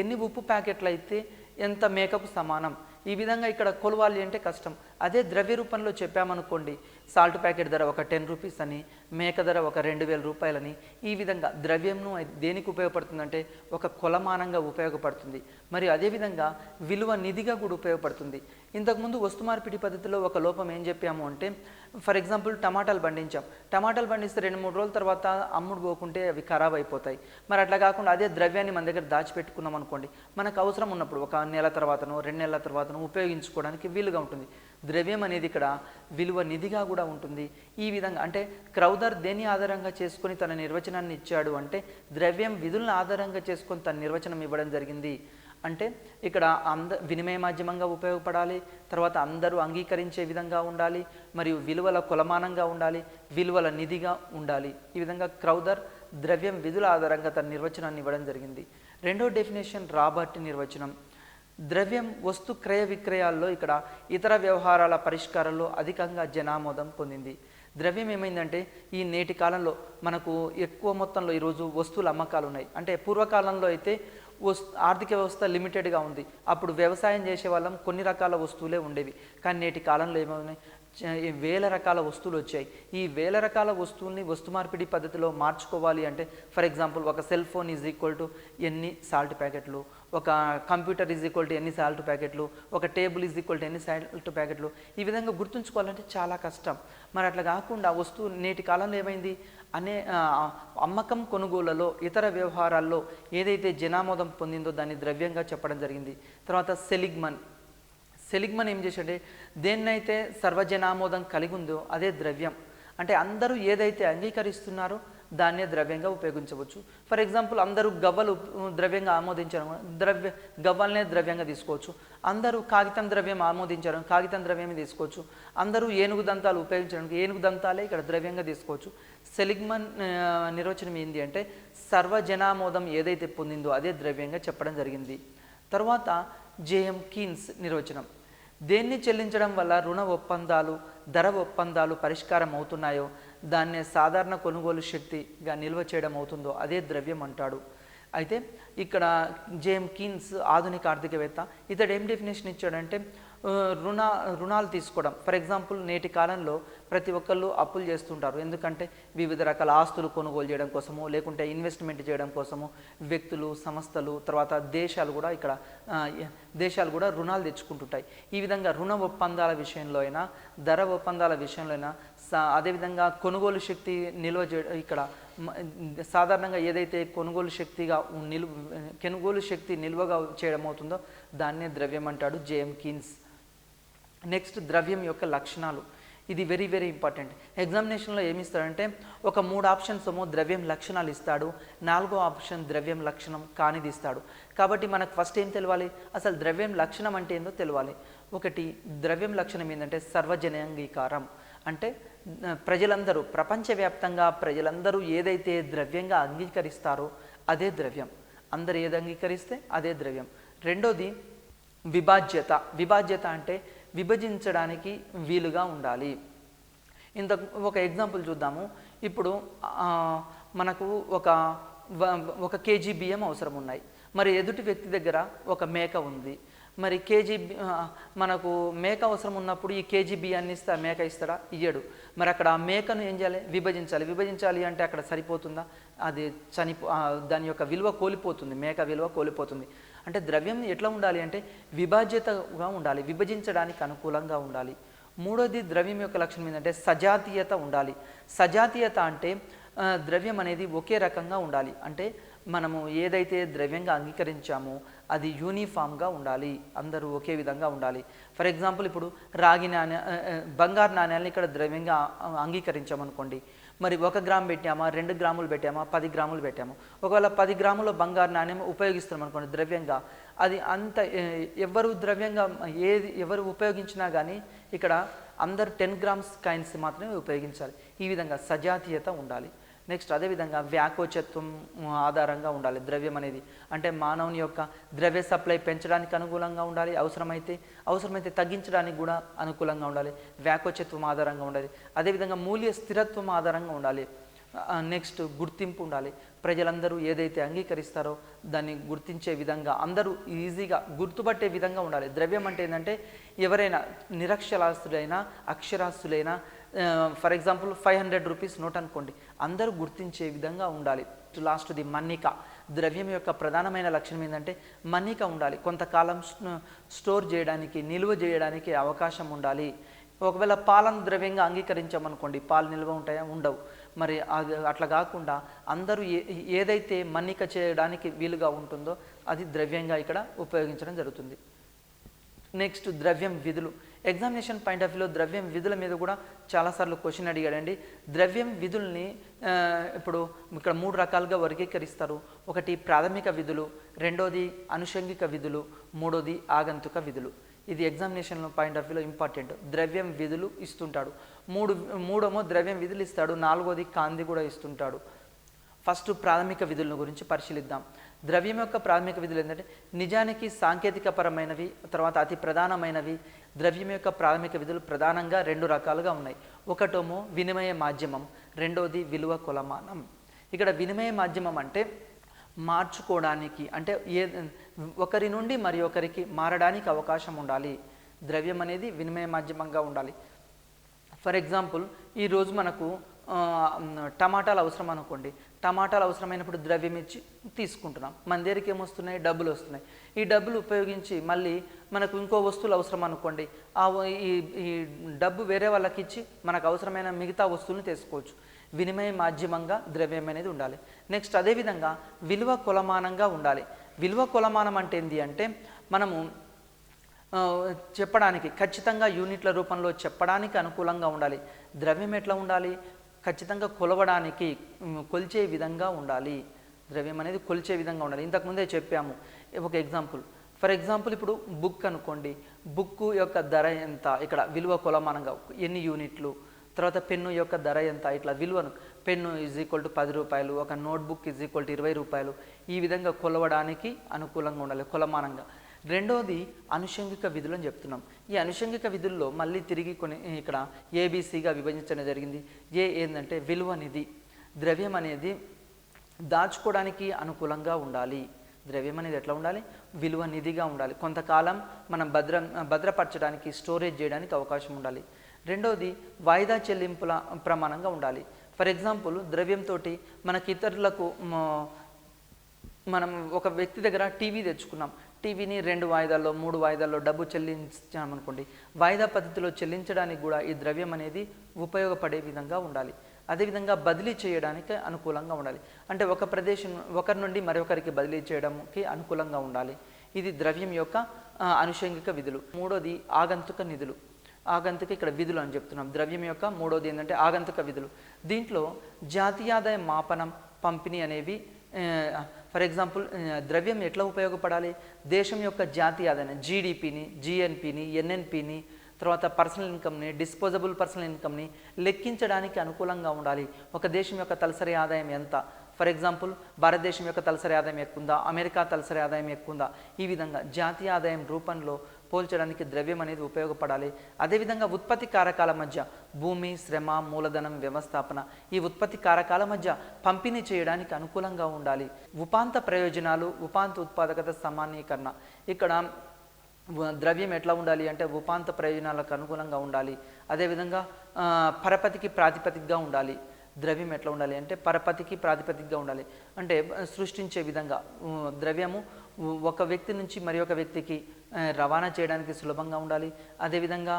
ఎన్ని ఉప్పు ప్యాకెట్లు అయితే ఎంత మేకకు సమానం, ఈ విధంగా ఇక్కడ కొలవాలి అంటే కష్టం. అదే ద్రవ్య రూపంలో చెప్పామనుకోండి, సాల్ట్ ప్యాకెట్ ధర ఒక 10 రూపీస్ అని, మేక ధర ఒక 2000 రూపాయలని, ఈ విధంగా ద్రవ్యంను దేనికి ఉపయోగపడుతుందంటే ఒక కొలమానంగా ఉపయోగపడుతుంది. మరి అదేవిధంగా విలువ నిధిగా కూడా ఉపయోగపడుతుంది. ఇంతకుముందు వస్తు మార్పిడి పద్ధతిలో ఒక లోపం ఏం చెప్పాము అంటే, ఫర్ ఎగ్జాంపుల్ టమాటాలు పండించాం, టమాటాలు పండిస్తే 2-3 రోజుల తర్వాత అమ్ముడు పోకుంటే అవి ఖరాబ్ అయిపోతాయి. మరి అట్లా కాకుండా అదే ద్రవ్యాన్ని మన దగ్గర దాచిపెట్టుకున్నాం అనుకోండి, మనకు అవసరం ఉన్నప్పుడు ఒక నెల తర్వాతనో 2 నెలల తర్వాతనో ఉపయోగించుకోవడానికి వీలుగా ఉంటుంది. ద్రవ్యం అనేది ఇక్కడ విలువ నిధిగా కూడా ఉంటుంది. ఈ విధంగా అంటే క్రౌదర్ దేని ఆధారంగా చేసుకొని తన నిర్వచనాన్ని ఇచ్చాడు అంటే ద్రవ్యం విధులను ఆధారంగా చేసుకొని తన నిర్వచనం ఇవ్వడం జరిగింది. అంటే ఇక్కడ వినిమయ మాధ్యమంగా ఉపయోగపడాలి, తర్వాత అందరూ అంగీకరించే విధంగా ఉండాలి, మరియు విలువల కొలమానంగా ఉండాలి, విలువల నిధిగా ఉండాలి. ఈ విధంగా క్రౌదర్ ద్రవ్యం విధుల ఆధారంగా తన నిర్వచనాన్ని ఇవ్వడం జరిగింది. రెండో డెఫినేషన్ రాబర్ట్ నిర్వచనం. ద్రవ్యం వస్తు క్రయ విక్రయాల్లో ఇక్కడ ఇతర వ్యవహారాల పరిష్కారంలో అధికంగా జనామోదం పొందింది. ద్రవ్యం ఏమైందంటే ఈ నేటి కాలంలో మనకు ఎక్కువ మొత్తంలో ఈరోజు వస్తువుల అమ్మకాలు ఉన్నాయి. అంటే పూర్వకాలంలో అయితే ఆర్థిక వ్యవస్థ లిమిటెడ్గా ఉంది, అప్పుడు వ్యవసాయం చేసే వాళ్ళం కొన్ని రకాల వస్తువులే ఉండేవి. కానీ నేటి కాలంలో ఏమవుతున్నాయి, వేల రకాల వస్తువులు వచ్చాయి. ఈ వేల రకాల వస్తువుల్ని వస్తు మార్పిడి పద్ధతిలో మార్చుకోవాలి అంటే ఫర్ ఎగ్జాంపుల్ ఒక cell phone is equal to ఎన్ని సాల్ట్ ప్యాకెట్లు, ఒక కంప్యూటర్ ఈజ్ ఈక్వల్ టు ఎన్ని సాల్ట్ ప్యాకెట్లు, ఒక టేబుల్ ఈజ్ ఈక్వల్ టు ఎన్ని సాల్ట్ ప్యాకెట్లు, ఈ విధంగా గుర్తుంచుకోవాలంటే చాలా కష్టం. మరి అట్లా కాకుండా వస్తువు నేటి కాలంలో ఏమైంది, అమ్మకం కొనుగోళ్లలో ఇతర వ్యవహారాల్లో ఏదైతే జనామోదం పొందిందో దాన్ని ద్రవ్యంగా చెప్పడం జరిగింది. తర్వాత సెలిగ్మన్ ఏం చేశాడంటే దేన్నైతే సర్వజనామోదం కలిగి ఉందో అదే ద్రవ్యం, అంటే అందరూ ఏదైతే అంగీకరిస్తున్నారో దాన్నే ద్రవ్యంగా ఉపయోగించవచ్చు. ఫర్ ఎగ్జాంపుల్ అందరూ గవ్వలు ద్రవ్యంగా ఆమోదించారు, గవ్వలనే ద్రవ్యంగా తీసుకోవచ్చు. అందరూ కాగితం ద్రవ్యం ఆమోదించారు, కాగితం ద్రవ్యమే తీసుకోవచ్చు. అందరూ ఏనుగు దంతాలు ఉపయోగించడానికి ఏనుగు దంతాలే ఇక్కడ ద్రవ్యంగా తీసుకోవచ్చు. సెలిగ్మన్ నిర్వచనం ఏంటి అంటే సర్వజనామోదం ఏదైతే పొందిందో అదే ద్రవ్యంగా చెప్పడం జరిగింది. తర్వాత జేఎం కీన్స్ నిర్వచనం, దేన్ని చెల్లించడం వల్ల రుణ ఒప్పందాలు ధర ఒప్పందాలు పరిష్కారం అవుతున్నాయో దాన్నే సాధారణ కొనుగోలు శక్తిగా నిల్వ చేయడం అవుతుందో అదే ద్రవ్యం అంటాడు. అయితే ఇక్కడ జేఎం కీన్స్ ఆధునిక ఆర్థికవేత్త, ఇతడు ఏం డెఫినేషన్ ఇచ్చాడంటే రుణాలు తీసుకోవడం. ఫర్ ఎగ్జాంపుల్ నేటి కాలంలో ప్రతి ఒక్కళ్ళు అప్పులు చేస్తుంటారు, ఎందుకంటే వివిధ రకాల ఆస్తులు కొనుగోలు చేయడం కోసము, లేకుంటే ఇన్వెస్ట్మెంట్ చేయడం కోసము వ్యక్తులు, సంస్థలు, తర్వాత దేశాలు కూడా రుణాలు తెచ్చుకుంటుంటాయి. ఈ విధంగా రుణ ఒప్పందాల విషయంలో అయినా, ధర ఒప్పందాల విషయంలో అయినా, అదేవిధంగా కొనుగోలు శక్తి నిల్వ చేయడం, ఇక్కడ సాధారణంగా ఏదైతే కొనుగోలు శక్తి నిల్వగా చేయడం అవుతుందో దాన్నే ద్రవ్యం అంటాడు జేఎం కీన్స్. నెక్స్ట్ ద్రవ్యం యొక్క లక్షణాలు, ఇది వెరీ వెరీ ఇంపార్టెంట్. ఎగ్జామినేషన్లో ఏమి ఇస్తాడంటే ఒక 3 ఆప్షన్స్ ఏమో ద్రవ్యం లక్షణాలు ఇస్తాడు, 4వ ఆప్షన్ ద్రవ్యం లక్షణం కానిది ఇస్తాడు. కాబట్టి మనకు ఫస్ట్ ఏం తెలవాలి, అసలు ద్రవ్యం లక్షణం అంటే ఏందో తెలవాలి. ఒకటి ద్రవ్యం లక్షణం ఏంటంటే సర్వజనాంగీకారం, అంటే ప్రజలందరూ ప్రపంచవ్యాప్తంగా ప్రజలందరూ ఏదైతే ద్రవ్యంగా అంగీకరిస్తారో అదే ద్రవ్యం, అందరు ఏది అంగీకరిస్తే అదే ద్రవ్యం. రెండోది విభాజ్యత అంటే విభజించడానికి వీలుగా ఉండాలి. ఒక ఎగ్జాంపుల్ చూద్దాము. ఇప్పుడు మనకు ఒక కేజీ బియ్యం అవసరం ఉన్నాయి, మరి ఎదుటి వ్యక్తి దగ్గర ఒక మేక ఉంది. మరి మనకు మేక అవసరం ఉన్నప్పుడు ఈ కేజీ బియ్యాన్ని ఇస్తే మేక ఇస్తాడా? ఇయ్యడు. మరి అక్కడ ఆ మేకను ఏం చేయాలి? విభజించాలి అంటే అక్కడ సరిపోతుందా? అది దాని యొక్క విలువ కోల్పోతుంది, మేక విలువ కోల్పోతుంది. అంటే ద్రవ్యం ఎట్లా ఉండాలి అంటే విభాజ్యతగా ఉండాలి, విభజించడానికి అనుకూలంగా ఉండాలి. మూడోది ద్రవ్యం యొక్క లక్షణం ఏంటంటే సజాతీయత ఉండాలి. సజాతీయత అంటే ద్రవ్యం అనేది ఒకే రకంగా ఉండాలి, అంటే మనము ఏదైతే ద్రవ్యంగా అంగీకరించామో అది యూనిఫామ్గా ఉండాలి, అందరూ ఒకే విధంగా ఉండాలి. ఫర్ ఎగ్జాంపుల్ ఇప్పుడు బంగారు నాణ్యాలను ఇక్కడ ద్రవ్యంగా అంగీకరించామనుకోండి, మరి 1 గ్రాము పెట్టామా, 2 గ్రాములు పెట్టామా, 10 గ్రాములు పెట్టామా, ఒకవేళ 10 గ్రాముల బంగారు నాణ్యం ఉపయోగిస్తున్నాం అనుకోండి ద్రవ్యంగా, అది అంత ఎవరు ఉపయోగించినా కానీ ఇక్కడ అందరు 10 గ్రామ్స్ కాయిన్స్ మాత్రమే ఉపయోగించాలి. ఈ విధంగా సజాతీయత ఉండాలి. నెక్స్ట్ అదేవిధంగా వ్యాకోచత్వం ఆధారంగా ఉండాలి ద్రవ్యం అనేది, అంటే మానవుని యొక్క ద్రవ్య సప్లై పెంచడానికి అనుకూలంగా ఉండాలి, అవసరమైతే తగ్గించడానికి కూడా అనుకూలంగా ఉండాలి, వ్యాకోచత్వం ఆధారంగా ఉండాలి. అదేవిధంగా మూల్య స్థిరత్వం ఆధారంగా ఉండాలి. నెక్స్ట్ గుర్తింపు ఉండాలి, ప్రజలందరూ ఏదైతే అంగీకరిస్తారో దాన్ని గుర్తించే విధంగా, అందరూ ఈజీగా గుర్తుపట్టే విధంగా ఉండాలి. ద్రవ్యం అంటే ఏంటంటే ఎవరైనా నిరక్షరాస్యులైనా అక్షరాస్యులైనా, ఫర్ ఎగ్జాంపుల్ 500 రూపీస్ నోట్ అనుకోండి, అందరూ గుర్తించే విధంగా ఉండాలి. లాస్ట్ది మన్నిక. ద్రవ్యం యొక్క ప్రధానమైన లక్షణం ఏంటంటే మన్నిక ఉండాలి, కొంతకాలం స్టోర్ చేయడానికి, నిల్వ చేయడానికి అవకాశం ఉండాలి. ఒకవేళ పాలను ద్రవ్యంగా అంగీకరించామనుకోండి, పాలు నిల్వ ఉంటాయా? ఉండవు. మరి అది అట్లా కాకుండా అందరూ ఏదైతే మన్నిక చేయడానికి వీలుగా ఉంటుందో అది ద్రవ్యంగా ఇక్కడ ఉపయోగించడం జరుగుతుంది. నెక్స్ట్ ద్రవ్యం విధులు. ఎగ్జామినేషన్ పాయింట్ ఆఫ్ వ్యూలో ద్రవ్యం విధుల మీద కూడా చాలాసార్లు క్వశ్చన్ అడిగాడండి. ద్రవ్యం విధుల్ని ఇప్పుడు ఇక్కడ 3 రకాలుగా వర్గీకరిస్తారు. ఒకటి ప్రాథమిక విధులు, రెండోది అనుషంగిక విధులు, మూడోది ఆగంతుక విధులు. ఇది ఎగ్జామినేషన్ పాయింట్ ఆఫ్ వ్యూలో ఇంపార్టెంట్. ద్రవ్యం విధులు ఇస్తుంటాడు, మూడేమో ద్రవ్యం విధులు ఇస్తాడు, 4వది కాంతి కూడా ఇస్తుంటాడు. ఫస్ట్ ప్రాథమిక విధుల గురించి పరిశీలిద్దాం. ద్రవ్యం యొక్క ప్రాథమిక విధులు ఏంటంటే నిజానికి సాంకేతికపరమైనవి, తర్వాత అతి ప్రధానమైనవి. ద్రవ్యం యొక్క ప్రాథమిక విధులు ప్రధానంగా 2 రకాలుగా ఉన్నాయి. ఒకటేమో వినిమయ మాధ్యమం, రెండోది విలువ కొలమానం. ఇక్కడ వినిమయ మాధ్యమం అంటే మార్చుకోవడానికి, అంటే ఒకరి నుండి మరి ఒకరికి మారడానికి అవకాశం ఉండాలి. ద్రవ్యం అనేది వినిమయ మాధ్యమంగా ఉండాలి. ఫర్ ఎగ్జాంపుల్ ఈరోజు మనకు టమాటాలు అవసరం అనుకోండి, టమాటాలు అవసరమైనప్పుడు ద్రవ్యం ఇచ్చి తీసుకుంటున్నాం, మన దగ్గరికి ఏమొస్తున్నాయి? డబ్బులు వస్తున్నాయి. ఈ డబ్బులు ఉపయోగించి మళ్ళీ మనకు ఇంకో వస్తువులు అవసరం అనుకోండి, ఈ డబ్బు వేరే వాళ్ళకి ఇచ్చి మనకు అవసరమైన మిగతా వస్తువులను తీసుకోవచ్చు. వినిమయ మాధ్యమంగా ద్రవ్యం అనేది ఉండాలి. నెక్స్ట్ అదేవిధంగా విలువ కొలమానంగా ఉండాలి. విలువ కొలమానం అంటే ఏంటి అంటే మనము చెప్పడానికి ఖచ్చితంగా యూనిట్ల రూపంలో చెప్పడానికి అనుకూలంగా ఉండాలి. ద్రవ్యం ఎట్లా ఉండాలి? ఖచ్చితంగా కొలవడానికి కొలిచే విధంగా ఉండాలి. ద్రవ్యం అనేది కొలిచే విధంగా ఉండాలి. ఇంతకుముందే చెప్పాము ఒక ఎగ్జాంపుల్. ఫర్ ఎగ్జాంపుల్ ఇప్పుడు బుక్ అనుకోండి, బుక్ యొక్క ధర ఎంత, ఇక్కడ విలువ కొలమానంగా ఎన్ని యూనిట్లు, తర్వాత పెన్ను యొక్క ధర ఎంత, ఇట్లా విలువను పెన్ను ఈజ్ ఈక్వల్ టు 10 రూపాయలు, ఒక నోట్బుక్ ఈజ్ ఈక్వల్ టు 20 రూపాయలు, ఈ విధంగా కొలవడానికి అనుకూలంగా ఉండాలి, కొలమానంగా. రెండోది అనుషంగిక విధులు అని చెప్తున్నాం. ఈ అనుషంగిక విధుల్లో మళ్ళీ తిరిగి కొన్ని ఇక్కడ ఏబిసిగా విభజించడం జరిగింది. ఏ ఏంటంటే విలువ నిధి. ద్రవ్యం అనేది దాచుకోవడానికి అనుకూలంగా ఉండాలి. ద్రవ్యం అనేది ఎట్లా ఉండాలి? విలువ నిధిగా ఉండాలి. కొంతకాలం మనం భద్రపరచడానికి, స్టోరేజ్ చేయడానికి అవకాశం ఉండాలి. రెండోది వాయిదా చెల్లింపుల ప్రమాణంగా ఉండాలి. ఫర్ ఎగ్జాంపుల్ ద్రవ్యంతో మనకి ఇతరులకు మనం ఒక వ్యక్తి దగ్గర టీవీ తెచ్చుకున్నాం, టీవీని 2 వాయిదాల్లో 3 వాయిదాల్లో డబ్బు చెల్లించామనుకోండి, వాయిదా పద్ధతిలో చెల్లించడానికి కూడా ఈ ద్రవ్యం అనేది ఉపయోగపడే విధంగా ఉండాలి. అదేవిధంగా బదిలీ చేయడానికి అనుకూలంగా ఉండాలి. అంటే ఒక ప్రదేశం ఒకరి నుండి మరొకరికి బదిలీ చేయడానికి అనుకూలంగా ఉండాలి. ఇది ద్రవ్యం యొక్క అనుషంగిక విధులు. మూడోది ఆగంతుక నిధులు. ఆగంతుక ఇక్కడ విధులు అని చెప్తున్నాం. ద్రవ్యం యొక్క మూడోది ఏంటంటే ఆగంతుక విధులు. దీంట్లో జాతీయాదాయ మాపనం, పంపిణీ అనేవి. ఫర్ ఎగ్జాంపుల్ ద్రవ్యం ఎట్లా ఉపయోగపడాలి? దేశం యొక్క జాతీయ ఆదాయాన్ని, జీడిపిని, జిఎన్పిని, ఎన్ఎన్పిని, తర్వాత పర్సనల్ ఇన్కమ్ని, డిస్పోజబుల్ పర్సనల్ ఇన్కమ్ని లెక్కించడానికి అనుకూలంగా ఉండాలి. ఒక దేశం యొక్క తలసరి ఆదాయం ఎంత? ఫర్ ఎగ్జాంపుల్ భారతదేశం యొక్క తలసరి ఆదాయం ఎక్కువ ఉందా, అమెరికా తలసరి ఆదాయం ఎక్కువ ఉందా, ఈ విధంగా జాతీయ ఆదాయం రూపంలో పోల్చడానికి ద్రవ్యం అనేది ఉపయోగపడాలి. అదేవిధంగా ఉత్పత్తి కారకాల మధ్య భూమి, శ్రమ, మూలధనం, వ్యవస్థాపన, ఈ ఉత్పత్తి కారకాల మధ్య పంపిణీ చేయడానికి అనుకూలంగా ఉండాలి. ఉపాంత ప్రయోజనాలు, ఉపాంత ఉత్పాదకత సామాన్యీకరణ. ఇక్కడ ద్రవ్యం ఎట్లా ఉండాలి అంటే ఉపాంత ప్రయోజనాలకు అనుకూలంగా ఉండాలి. అదేవిధంగా పరపతికి ప్రాతిపదికగా ఉండాలి. ద్రవ్యం ఎట్లా ఉండాలి అంటే పరపతికి ప్రాతిపదికగా ఉండాలి. అంటే సృష్టించే విధంగా ద్రవ్యము ఒక వ్యక్తి నుంచి మరి ఒక వ్యక్తికి రవాణా చేయడానికి సులభంగా ఉండాలి. అదేవిధంగా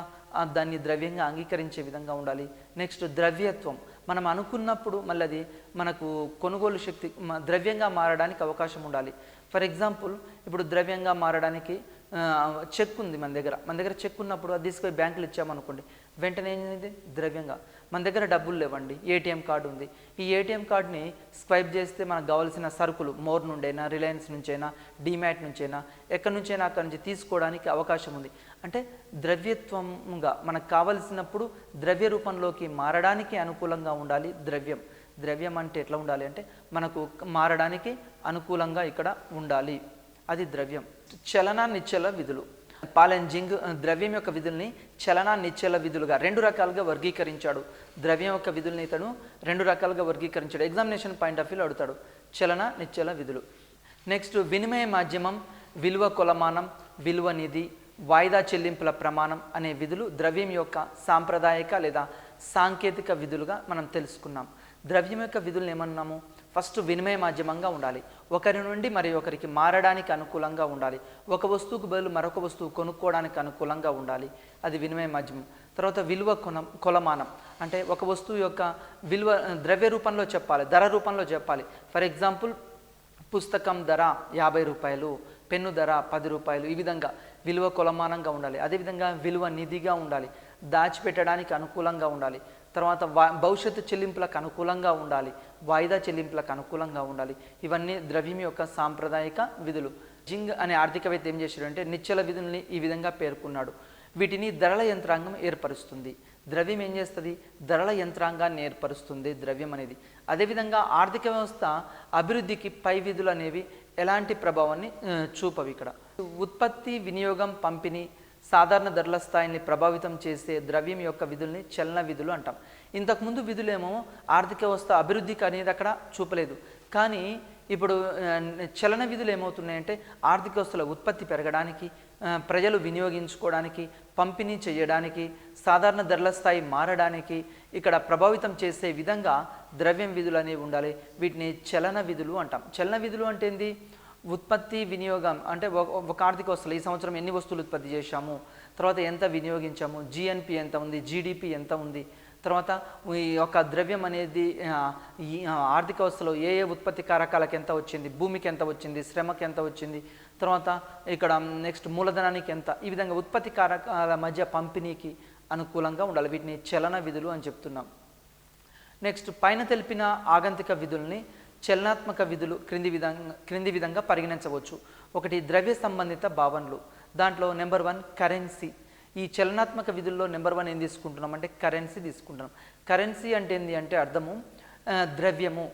దాన్ని ద్రవ్యంగా అంగీకరించే విధంగా ఉండాలి. నెక్స్ట్ ద్రవ్యత్వం. మనం అనుకున్నప్పుడు మళ్ళీ అది మనకు కొనుగోలు శక్తి ద్రవ్యంగా మారడానికి అవకాశం ఉండాలి. ఫర్ ఎగ్జాంపుల్ ఇప్పుడు ద్రవ్యంగా మారడానికి చెక్ ఉంది మన దగ్గర చెక్ ఉన్నప్పుడు అది తీసుకొని బ్యాంకులు ఇచ్చామనుకోండి, వెంటనే ఏంటి ద్రవ్యంగా. మన దగ్గర డబ్బులు లేవండి, ఏటీఎం కార్డు ఉంది. ఈ ఏటీఎం కార్డుని స్వైప్ చేస్తే మనకు కావాల్సిన సరుకులు మోర్ నుండైనా, రిలయన్స్ నుంచైనా, డిమాట్ నుంచైనా, ఎక్కడి నుంచైనా అక్కడి నుంచి తీసుకోవడానికి అవకాశం ఉంది. అంటే ద్రవ్యత్వంగా మనకు కావలసినప్పుడు ద్రవ్య రూపంలోకి మారడానికి అనుకూలంగా ఉండాలి ద్రవ్యం. ద్రవ్యం అంటే ఎట్లా ఉండాలి అంటే మనకు మారడానికి అనుకూలంగా ఇక్కడ ఉండాలి, అది ద్రవ్యం. చలన నిశ్చల విధులు. పాలెంజింగ్ ద్రవ్యం యొక్క విధుల్ని చలన నిశ్చల విధులుగా 2 రకాలుగా వర్గీకరించాడు. ద్రవ్యం యొక్క విధుల్ని ఇతను 2 రకాలుగా వర్గీకరించాడు. ఎగ్జామినేషన్ పాయింట్ ఆఫ్ వ్యూలో అడుగుతాడు చలన నిశ్చల విధులు. నెక్స్ట్ వినిమయ మాధ్యమం, విలువ కొలమానం, విలువ నిధి, వాయిదా చెల్లింపుల ప్రమాణం అనే విధులు ద్రవ్యం యొక్క సాంప్రదాయిక లేదా సాంకేతిక విధులుగా మనం తెలుసుకున్నాం. ద్రవ్యం యొక్క విధులను ఏమన్నాము? ఫస్ట్ వినిమయ మాధ్యమంగా ఉండాలి, ఒకరి నుండి మరి ఒకరికి మారడానికి అనుకూలంగా ఉండాలి, ఒక వస్తువుకు బదులు మరొక వస్తువు కొనుక్కోవడానికి అనుకూలంగా ఉండాలి, అది వినిమయ మాధ్యమం. తర్వాత విలువ కొలమానం అంటే ఒక వస్తువు యొక్క విలువ ద్రవ్య రూపంలో చెప్పాలి, ధర రూపంలో చెప్పాలి. ఫర్ ఎగ్జాంపుల్ పుస్తకం ధర 50 రూపాయలు, పెన్ను ధర 10 రూపాయలు, ఈ విధంగా విలువ కొలమానంగా ఉండాలి. అదేవిధంగా విలువ నిధిగా ఉండాలి, దాచిపెట్టడానికి అనుకూలంగా ఉండాలి. తర్వాత భవిష్యత్తు చెల్లింపులకు అనుకూలంగా ఉండాలి, వాయిదా చెల్లింపులకు అనుకూలంగా ఉండాలి. ఇవన్నీ ద్రవ్యం యొక్క సాంప్రదాయిక విధులు. జింగ్ అనే ఆర్థికవేత్త ఏం చేశాడు అంటే నిశ్చల విధుల్ని ఈ విధంగా పేర్కొన్నాడు. వీటిని ధరల యంత్రాంగం ఏర్పరుస్తుంది. ద్రవ్యం ఏం చేస్తుంది? ధరల యంత్రాంగాన్ని ఏర్పరుస్తుంది ద్రవ్యం అనేది. అదేవిధంగా ఆర్థిక వ్యవస్థ అభివృద్ధికి పై విధులు అనేవి ఎలాంటి ప్రభావాన్ని చూపవి. ఇక్కడ ఉత్పత్తి, వినియోగం, పంపిణీ, సాధారణ ధరల స్థాయిని ప్రభావితం చేసే ద్రవ్యం యొక్క విధుల్ని చలన విధులు అంటాం. ఇంతకుముందు విధులేమో ఆర్థిక వ్యవస్థ అభివృద్ధికి అనేది అక్కడ చూపలేదు, కానీ ఇప్పుడు చలన విధులు ఏమవుతున్నాయంటే ఆర్థిక వ్యవస్థలో ఉత్పత్తి పెరగడానికి, ప్రజలు వినియోగించుకోవడానికి, పంపిణీ చేయడానికి, సాధారణ ధరల స్థాయి మారడానికి ఇక్కడ ప్రభావితం చేసే విధంగా ద్రవ్యం విధులు అనేవి ఉండాలి. వీటిని చలన విధులు అంటాం. చలన విధులు అంటే ఏంది? ఉత్పత్తి, వినియోగం అంటే ఒక ఆర్థిక వ్యవస్థలో ఈ సంవత్సరం ఎన్ని వస్తువులు ఉత్పత్తి చేశాము, తర్వాత ఎంత వినియోగించాము, జిఎన్పి ఎంత ఉంది, జీడిపి ఎంత ఉంది, తర్వాత ఈ యొక్క ద్రవ్యం అనేది ఈ ఆర్థిక వ్యవస్థలో ఏ ఏ ఉత్పత్తి కారకాలకు ఎంత వచ్చింది, భూమికి ఎంత వచ్చింది, శ్రమకి ఎంత వచ్చింది, తర్వాత ఇక్కడ నెక్స్ట్ మూలధనానికి ఎంత, ఈ విధంగా ఉత్పత్తి కారకాల మధ్య పంపిణీకి అనుకూలంగా ఉండాలి. వీటిని చలన విధులు అని చెప్తున్నాం. నెక్స్ట్ పైన తెలిపిన ఆగంతిక విధుల్ని చలనాత్మక విధులు క్రింది విధంగా పరిగణించవచ్చు. ఒకటి ద్రవ్య సంబంధిత భావనలు. దాంట్లో నెంబర్ 1 కరెన్సీ. ఈ చలనాత్మక విధుల్లో నెంబర్ 1 ఏం తీసుకుంటున్నాం అంటే కరెన్సీ తీసుకుంటున్నాం. కరెన్సీ అంటే ఏంటి అంటే అర్థము ద్రవ్యము.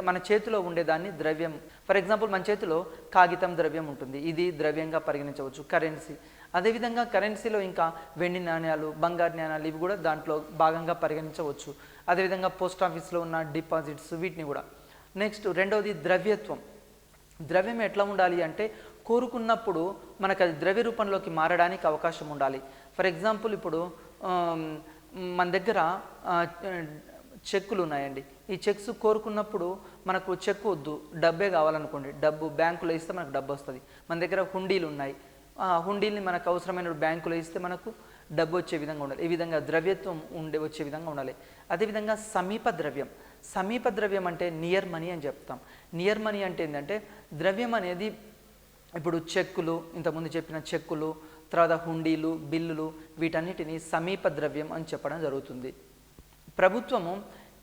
మన చేతిలో ఉండేదాన్ని ద్రవ్యం. ఫర్ ఎగ్జాంపుల్ మన చేతిలో కాగితం ద్రవ్యం ఉంటుంది, ఇది ద్రవ్యంగా పరిగణించవచ్చు, కరెన్సీ. అదేవిధంగా కరెన్సీలో ఇంకా వెండి నాణ్యాలు, బంగారు నాణ్యాలు ఇవి కూడా దాంట్లో భాగంగా పరిగణించవచ్చు. అదేవిధంగా పోస్ట్ ఆఫీస్లో ఉన్న డిపాజిట్స్ వీటిని కూడా. నెక్స్ట్ రెండవది ద్రవ్యత్వం. ద్రవ్యం ఎట్లా ఉండాలి అంటే కోరుకున్నప్పుడు మనకు అది ద్రవ్య రూపంలోకి మారడానికి అవకాశం ఉండాలి. ఫర్ ఎగ్జాంపుల్ ఇప్పుడు మన దగ్గర చెక్కులు ఉన్నాయండి. ఈ చెక్స్ కోరుకున్నప్పుడు మనకు చెక్ వద్దు, డబ్బే కావాలనుకోండి, డబ్బు బ్యాంకులో ఇస్తే మనకు డబ్బు వస్తుంది. మన దగ్గర హుండీలు ఉన్నాయి, హుండీల్ని మనకు అవసరమైన బ్యాంకులో ఇస్తే మనకు డబ్బు వచ్చే విధంగా ఉండాలి. ఈ విధంగా ద్రవ్యత్వం వచ్చే విధంగా ఉండాలి. అదేవిధంగా సమీప ద్రవ్యం. సమీప ద్రవ్యం అంటే నియర్ మనీ అని చెప్తాం. నియర్ మనీ అంటే ఏంటంటే ద్రవ్యం అనేది ఇప్పుడు చెక్కులు, ఇంతకుముందు చెప్పిన చెక్కులు, తర్వాత హుండీలు, బిల్లులు, వీటన్నిటిని సమీప ద్రవ్యం అని చెప్పడం జరుగుతుంది. ప్రభుత్వము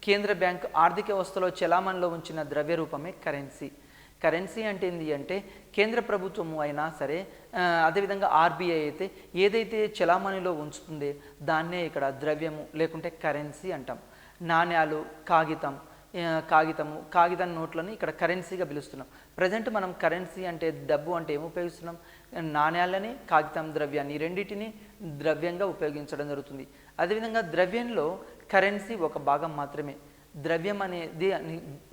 కేంద్ర బ్యాంక్ ఆర్థిక వ్యవస్థలో చలామణిలో ఉంచిన ద్రవ్య రూపమే కరెన్సీ. కరెన్సీ అంటే ఏంటి అంటే కేంద్ర ప్రభుత్వము అయినా సరే, అదేవిధంగా ఆర్బీఐ అయితే ఏదైతే చలామణిలో ఉంచుతుందో దాన్నే ఇక్కడ ద్రవ్యము లేకుంటే కరెన్సీ అంటాం. నాణ్యాలు, కాగితం నోట్లని ఇక్కడ కరెన్సీగా పిలుస్తున్నాం. ప్రజెంట్ మనం కరెన్సీ అంటే డబ్బు అంటే ఏమి ఉపయోగిస్తున్నాం? నాణ్యాలని, కాగితం ద్రవ్యాన్ని, ఈ రెండింటిని ద్రవ్యంగా ఉపయోగించడం జరుగుతుంది. అదేవిధంగా ద్రవ్యంలో కరెన్సీ ఒక భాగం మాత్రమే. ద్రవ్యం అనేది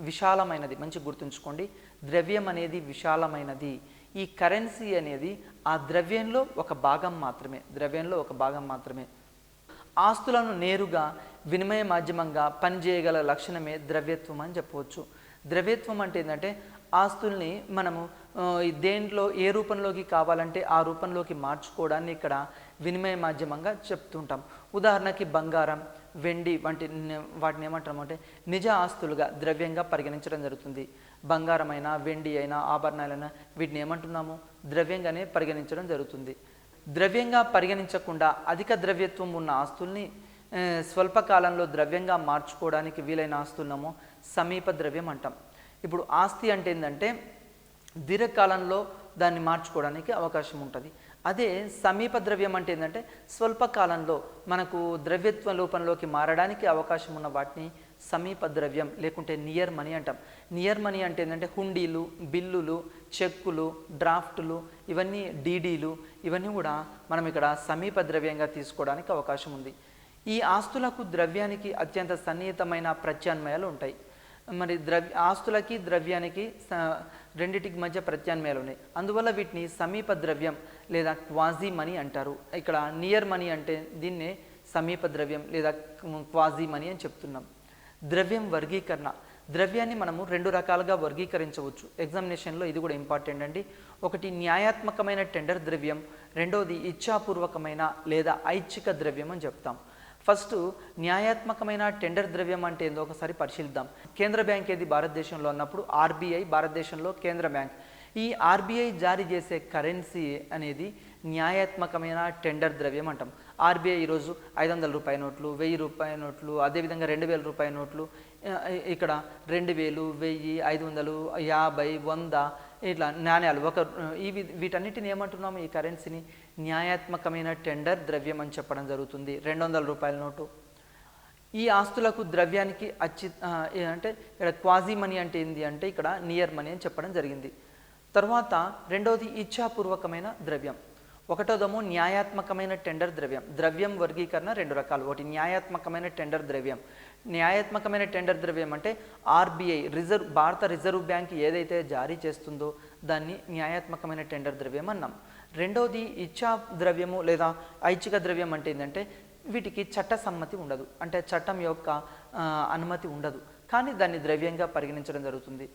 విశాలమైనది, మంచి గుర్తుంచుకోండి. ద్రవ్యం అనేది విశాలమైనది. ఈ కరెన్సీ అనేది ఆ ద్రవ్యంలో ఒక భాగం మాత్రమే. ఆస్తులను నేరుగా వినిమయ మాధ్యమంగా పనిచేయగల లక్షణమే ద్రవ్యత్వం అని చెప్పవచ్చు. ద్రవ్యత్వం అంటే ఏంటంటే ఆస్తుల్ని మనము దేంట్లో ఏ రూపంలోకి కావాలంటే ఆ రూపంలోకి మార్చుకోవడాన్ని ఇక్కడ వినిమయ మాధ్యమంగా చెప్తుంటాం. ఉదాహరణకి బంగారం, వెండి వాటిని ఏమంటాము అంటే నిజ ఆస్తులుగా ద్రవ్యంగా పరిగణించడం జరుగుతుంది. బంగారం అయినా, వెండి అయినా, ఆభరణాలైనా వీటిని ఏమంటున్నాము? ద్రవ్యంగానే పరిగణించడం జరుగుతుంది. ద్రవ్యంగా పరిగణించకుండా అధిక ద్రవ్యత్వం ఉన్న ఆస్తుల్ని స్వల్పకాలంలో ద్రవ్యంగా మార్చుకోవడానికి వీలైన ఆస్తులనేమో సమీప ద్రవ్యం అంటాం. ఇప్పుడు ఆస్తి అంటే ఏంటంటే దీర్ఘకాలంలో దాన్ని మార్చుకోవడానికి అవకాశం ఉంటుంది. అదే సమీప ద్రవ్యం అంటే ఏంటంటే స్వల్పకాలంలో మనకు ద్రవ్యత్వ రూపంలోకి మారడానికి అవకాశం ఉన్న వాటిని సమీప ద్రవ్యం లేకుంటే నియర్ మనీ అంటాం. నియర్ మనీ అంటే ఏంటంటే హుండీలు, బిల్లులు, చెక్కులు, డ్రాఫ్టులు, ఇవన్నీ డీడీలు, ఇవన్నీ కూడా మనం ఇక్కడ సమీప ద్రవ్యంగా తీసుకోవడానికి అవకాశం ఉంది. ఈ ఆస్తులకు ద్రవ్యానికి అత్యంత సన్నిహితమైన ప్రత్యామ్నాయాలు ఉంటాయి. మరి ఆస్తులకి ద్రవ్యానికి రెండిటికి మధ్య ప్రత్యామ్నాయాలు ఉన్నాయి. అందువల్ల వీటిని సమీప ద్రవ్యం లేదా క్వాజీ మనీ అంటారు. ఇక్కడ నియర్ మనీ అంటే దీన్నే సమీప ద్రవ్యం లేదా క్వాజీ మనీ అని చెప్తున్నాం. ద్రవ్యం వర్గీకరణ. ద్రవ్యాన్ని మనము 2 రకాలుగా వర్గీకరించవచ్చు. ఎగ్జామినేషన్లో ఇది కూడా ఇంపార్టెంట్ అండి. ఒకటి న్యాయాత్మకమైన టెండర్ ద్రవ్యం, రెండవది ఇచ్ఛాపూర్వకమైన లేదా ఐచ్ఛిక ద్రవ్యం అని చెప్తాం. ఫస్ట్ న్యాయాత్మకమైన టెండర్ ద్రవ్యం అంటే ఏందో ఒకసారి పరిశీలిద్దాం. కేంద్ర బ్యాంక్ ఏది భారతదేశంలో ఉన్నప్పుడు ఆర్బీఐ భారతదేశంలో కేంద్ర బ్యాంక్. ఈ ఆర్బీఐ జారీ చేసే కరెన్సీ అనేది న్యాయాత్మకమైన టెండర్ ద్రవ్యం అంటాం. ఆర్బీఐ ఈరోజు 500 రూపాయల నోట్లు, 1000 రూపాయల నోట్లు, అదేవిధంగా 2000 రూపాయల నోట్లు, ఇక్కడ 2000, 1000, 500, 50, 100 ఇట్లా నాణ్యాలు వీటన్నిటిని ఏమంటున్నాము? ఈ కరెన్సీని న్యాయాత్మకమైన టెండర్ ద్రవ్యం అని చెప్పడం జరుగుతుంది. 200 రూపాయల నోటు. ఈ ఆస్తులకు ద్రవ్యానికి అంటే ఇక్కడ క్వాజీ మనీ అంటే ఏంటి అంటే ఇక్కడ నియర్ మనీ అని చెప్పడం జరిగింది. తర్వాత రెండవది ఇచ్ఛాపూర్వకమైన ద్రవ్యం. ఒకటోదేమో న్యాయాత్మకమైన టెండర్ ద్రవ్యం. ద్రవ్యం వర్గీకరణ 2 రకాలు. ఒకటి న్యాయాత్మకమైన టెండర్ ద్రవ్యం. న్యాయాత్మకమైన టెండర్ ద్రవ్యం అంటే ఆర్బీఐ భారత రిజర్వ్ బ్యాంక్ ఏదైతే జారీ చేస్తుందో దాన్ని న్యాయాత్మకమైన టెండర్ ద్రవ్యం అన్నాం. రెండవది ఇచ్ఛా ద్రవ్యము లేదా ఐచ్ఛిక ద్రవ్యం అంటే ఏంటంటే వీటికి చట్ట సమ్మతి ఉండదు, అంటే చట్టం యొక్క అనుమతి ఉండదు, కానీ దాన్ని ద్రవ్యంగా పరిగణించడం జరుగుతుంది.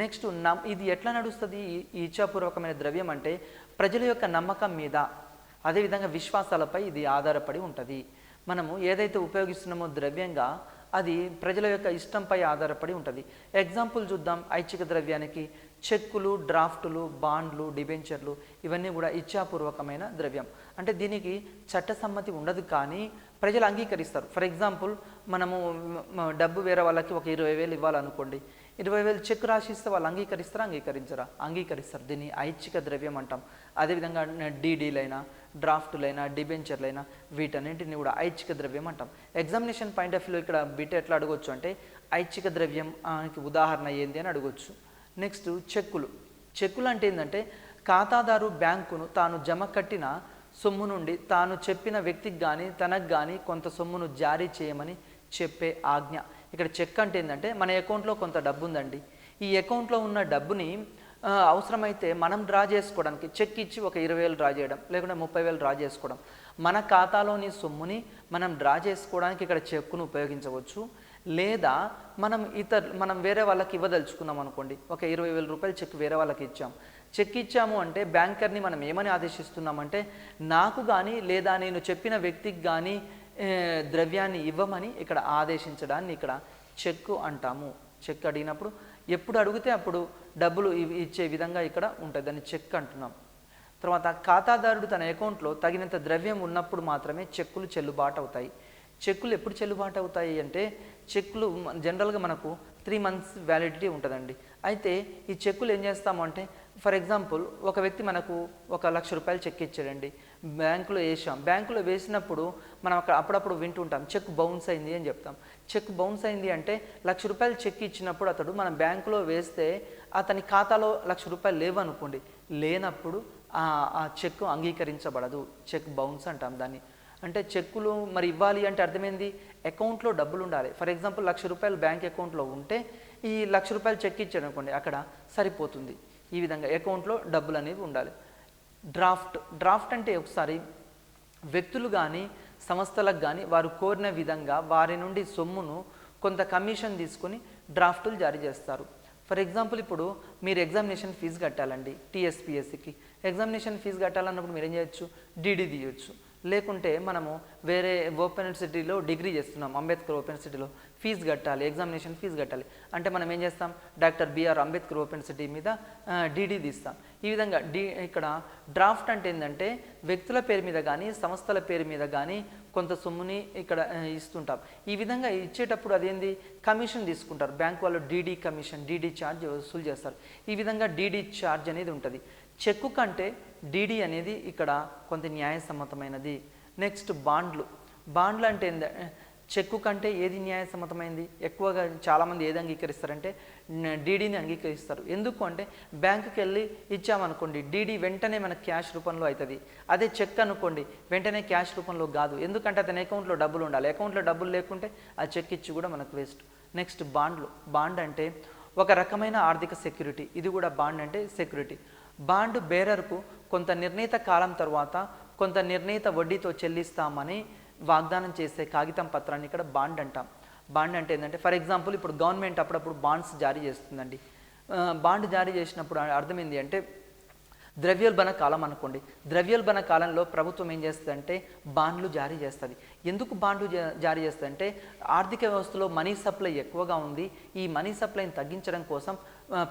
నెక్స్ట్ ఇది ఎట్లా నడుస్తుంది? ఈ ఇచ్ఛాపూర్వకమైన ద్రవ్యం అంటే ప్రజల యొక్క నమ్మకం మీద, అదేవిధంగా విశ్వాసాలపై ఇది ఆధారపడి ఉంటుంది. మనము ఏదైతే ఉపయోగిస్తున్నామో ద్రవ్యంగా అది ప్రజల యొక్క ఇష్టంపై ఆధారపడి ఉంటుంది. ఎగ్జాంపుల్ చూద్దాం. ఐచ్ఛిక ద్రవ్యానికి చెక్కులు, డ్రాఫ్టులు, బాండ్లు, డిబెంచర్లు ఇవన్నీ కూడా ఇచ్ఛాపూర్వకమైన ద్రవ్యం. అంటే దీనికి చట్టసమ్మతి ఉండదు, కానీ ప్రజలు అంగీకరిస్తారు. ఫర్ ఎగ్జాంపుల్, మనము డబ్బు వేరే వాళ్ళకి ఒక 20,000 ఇవ్వాలనుకోండి, 20,000 చెక్ రాసిస్తే వాళ్ళు అంగీకరిస్తారా, అంగీకరించరా? అంగీకరిస్తారు. దీన్ని ఐచ్ఛిక ద్రవ్యం అంటాం. అదేవిధంగా డీడీలైనా, డ్రాఫ్టులైనా, డిబెంచర్లైనా, వీటన్నింటిని కూడా ఐచ్ఛిక ద్రవ్యం అంటాం. ఎగ్జామినేషన్ పాయింట్ ఆఫ్ వ్యూలో ఇక్కడ బిట్ ఎట్లా అడగొచ్చు అంటే ఐచ్ఛిక ద్రవ్యం ఉదాహరణ ఏంది అని అడగొచ్చు. నెక్స్ట్ చెక్కులు. చెక్కులు అంటే ఏంటంటే ఖాతాదారు బ్యాంకును తాను జమ కట్టిన సొమ్ము నుండి తాను చెప్పిన వ్యక్తికి కానీ తనకు కానీ కొంత సొమ్మును జారీ చేయమని చెప్పే ఆజ్ఞ. ఇక్కడ చెక్ అంటే ఏంటంటే మన అకౌంట్లో కొంత డబ్బు ఉందండి, ఈ అకౌంట్లో ఉన్న డబ్బుని అవసరమైతే మనం డ్రా చేసుకోవడానికి చెక్ ఇచ్చి ఒక 20,000 డ్రా చేయడం, లేకుంటే 30,000 డ్రా చేసుకోవడం, మన ఖాతాలోని సొమ్ముని మనం డ్రా చేసుకోవడానికి ఇక్కడ చెక్కును ఉపయోగించవచ్చు. లేదా మనం వేరే వాళ్ళకి ఇవ్వదలుచుకున్నాం అనుకోండి, ఒక 20,000 రూపాయలు చెక్ వేరే వాళ్ళకి ఇచ్చాం. చెక్ ఇచ్చాము అంటే బ్యాంకర్ని మనం ఏమని ఆదేశిస్తున్నామంటే నాకు కానీ లేదా నేను చెప్పిన వ్యక్తికి కానీ ద్రవ్యాన్ని ఇవ్వమని ఇక్కడ ఆదేశించడాన్ని ఇక్కడ చెక్కు అంటాము. చెక్ అడిగినప్పుడు ఎప్పుడు అడిగితే అప్పుడు డబ్బులు ఇచ్చే విధంగా ఇక్కడ ఉంటుంది, దాన్ని చెక్ అంటున్నాం. తర్వాత ఖాతాదారుడు తన అకౌంట్లో తగినంత ద్రవ్యం ఉన్నప్పుడు మాత్రమే చెక్కులు చెల్లుబాటు అవుతాయి. చెక్కులు ఎప్పుడు చెల్లుబాటు అవుతాయి అంటే చెక్కులు జనరల్గా మనకు 3 months వ్యాలిడిటీ ఉంటుందండి. అయితే ఈ చెక్కులు ఏం చేస్తాము అంటే ఫర్ ఎగ్జాంపుల్, ఒక వ్యక్తి మనకు 1,00,000 రూపాయలు చెక్ ఇచ్చాడండి, బ్యాంకులో వేసాం. బ్యాంకులో వేసినప్పుడు మనం అప్పుడప్పుడు వింటుంటాం చెక్ బౌన్స్ అయింది అని చెప్తాం. చెక్ బౌన్స్ అయింది అంటే 1,00,000 రూపాయలు చెక్ ఇచ్చినప్పుడు అతడు మనం బ్యాంకులో వేస్తే అతని ఖాతాలో 1,00,000 రూపాయలు లేవనుకోండి, లేనప్పుడు ఆ చెక్ అంగీకరించబడదు, చెక్ బౌన్స్ అంటాం దాన్ని. అంటే చెక్కులు మరి ఇవ్వాలి అంటే అర్థమైంది, అకౌంట్లో డబ్బులు ఉండాలి. ఫర్ ఎగ్జాంపుల్ 1,00,000 రూపాయలు బ్యాంక్ అకౌంట్లో ఉంటే ఈ 1,00,000 రూపాయలు చెక్ ఇచ్చాడు అనుకోండి, అక్కడ సరిపోతుంది. ఈ విధంగా అకౌంట్లో డబ్బులు అనేవి ఉండాలి. డ్రాఫ్ట్ అంటే ఒకసారి వ్యక్తులు కానీ సంస్థలకు కానీ వారు కోరిన విధంగా వారి నుండి సొమ్మును కొంత కమిషన్ తీసుకొని డ్రాఫ్టులు జారీ చేస్తారు. ఫర్ ఎగ్జాంపుల్, ఇప్పుడు మీరు ఎగ్జామినేషన్ ఫీజు కట్టాలండి, టీఎస్పీఎస్సికి ఎగ్జామినేషన్ ఫీజు కట్టాలన్నప్పుడు మీరు ఏం చేయొచ్చు, డీడీ తీయొచ్చు. లేకుంటే మనము వేరే ఓపెన్ యూనివర్సిటీలో డిగ్రీ చేస్తున్నాం, అంబేద్కర్ ఓపెన్ యూనివర్సిటీలో ఫీజు కట్టాలి, ఎగ్జామినేషన్ ఫీజు కట్టాలి అంటే మనం ఏం చేస్తాం, doctor BR Ambedkar open university మీద డీడీ తీస్తాం. ఈ విధంగా ఇక్కడ డ్రాఫ్ట్ అంటే ఏంటంటే వ్యక్తుల పేరు మీద కానీ సంస్థల పేరు మీద కానీ కొంత సొమ్ముని ఇక్కడ ఇస్తుంటాం. ఈ విధంగా ఇచ్చేటప్పుడు అదేంది, కమిషన్ తీసుకుంటారు బ్యాంక్ వాళ్ళు, డీడీ కమిషన్, డీడీ ఛార్జ్ వసూలు చేస్తారు. ఈ విధంగా డీడీ ఛార్జ్ అనేది ఉంటుంది. చెక్కు కంటే డీడీ అనేది ఇక్కడ కొంత న్యాయసమ్మతమైనది. నెక్స్ట్ బాండ్లు అంటే చెక్కు కంటే ఏది న్యాయసమ్మతమైంది? ఎక్కువగా చాలామంది ఏది అంగీకరిస్తారంటే డీడీని అంగీకరిస్తారు. ఎందుకు అంటే బ్యాంకుకి వెళ్ళి ఇచ్చామనుకోండి, డీడీ వెంటనే మనకు క్యాష్ రూపంలో అవుతుంది. అదే చెక్ అనుకోండి వెంటనే క్యాష్ రూపంలో కాదు, ఎందుకంటే అతని అకౌంట్లో డబ్బులు ఉండాలి. అకౌంట్లో డబ్బులు లేకుంటే ఆ చెక్ ఇచ్చి కూడా మనకు వేస్ట్. నెక్స్ట్ బాండ్ అంటే ఒక రకమైన ఆర్థిక సెక్యూరిటీ. ఇది కూడా బాండ్ అంటే సెక్యూరిటీ. బాండ్ బేరర్కు కొంత నిర్ణీత కాలం తర్వాత కొంత నిర్ణీత వడ్డీతో చెల్లిస్తామని వాగ్దానం చేసే కాగితం పత్రాన్ని ఇక్కడ బాండ్ అంటాం. బాండ్ అంటే ఏంటంటే ఫర్ ఎగ్జాంపుల్, ఇప్పుడు గవర్నమెంట్ అప్పుడప్పుడు బాండ్స్ జారీ చేస్తుందండి. బాండ్ జారీ చేసినప్పుడు అర్థమైంది అంటే ద్రవ్యోల్బణ కాలం అనుకోండి, ద్రవ్యోల్బణ కాలంలో ప్రభుత్వం ఏం చేస్తుందంటే బాండ్లు జారీ చేస్తుంది. ఎందుకు బాండ్లు జారీ చేస్తుందంటే ఆర్థిక వ్యవస్థలో మనీ సప్లై ఎక్కువగా ఉంది, ఈ మనీ సప్లైని తగ్గించడం కోసం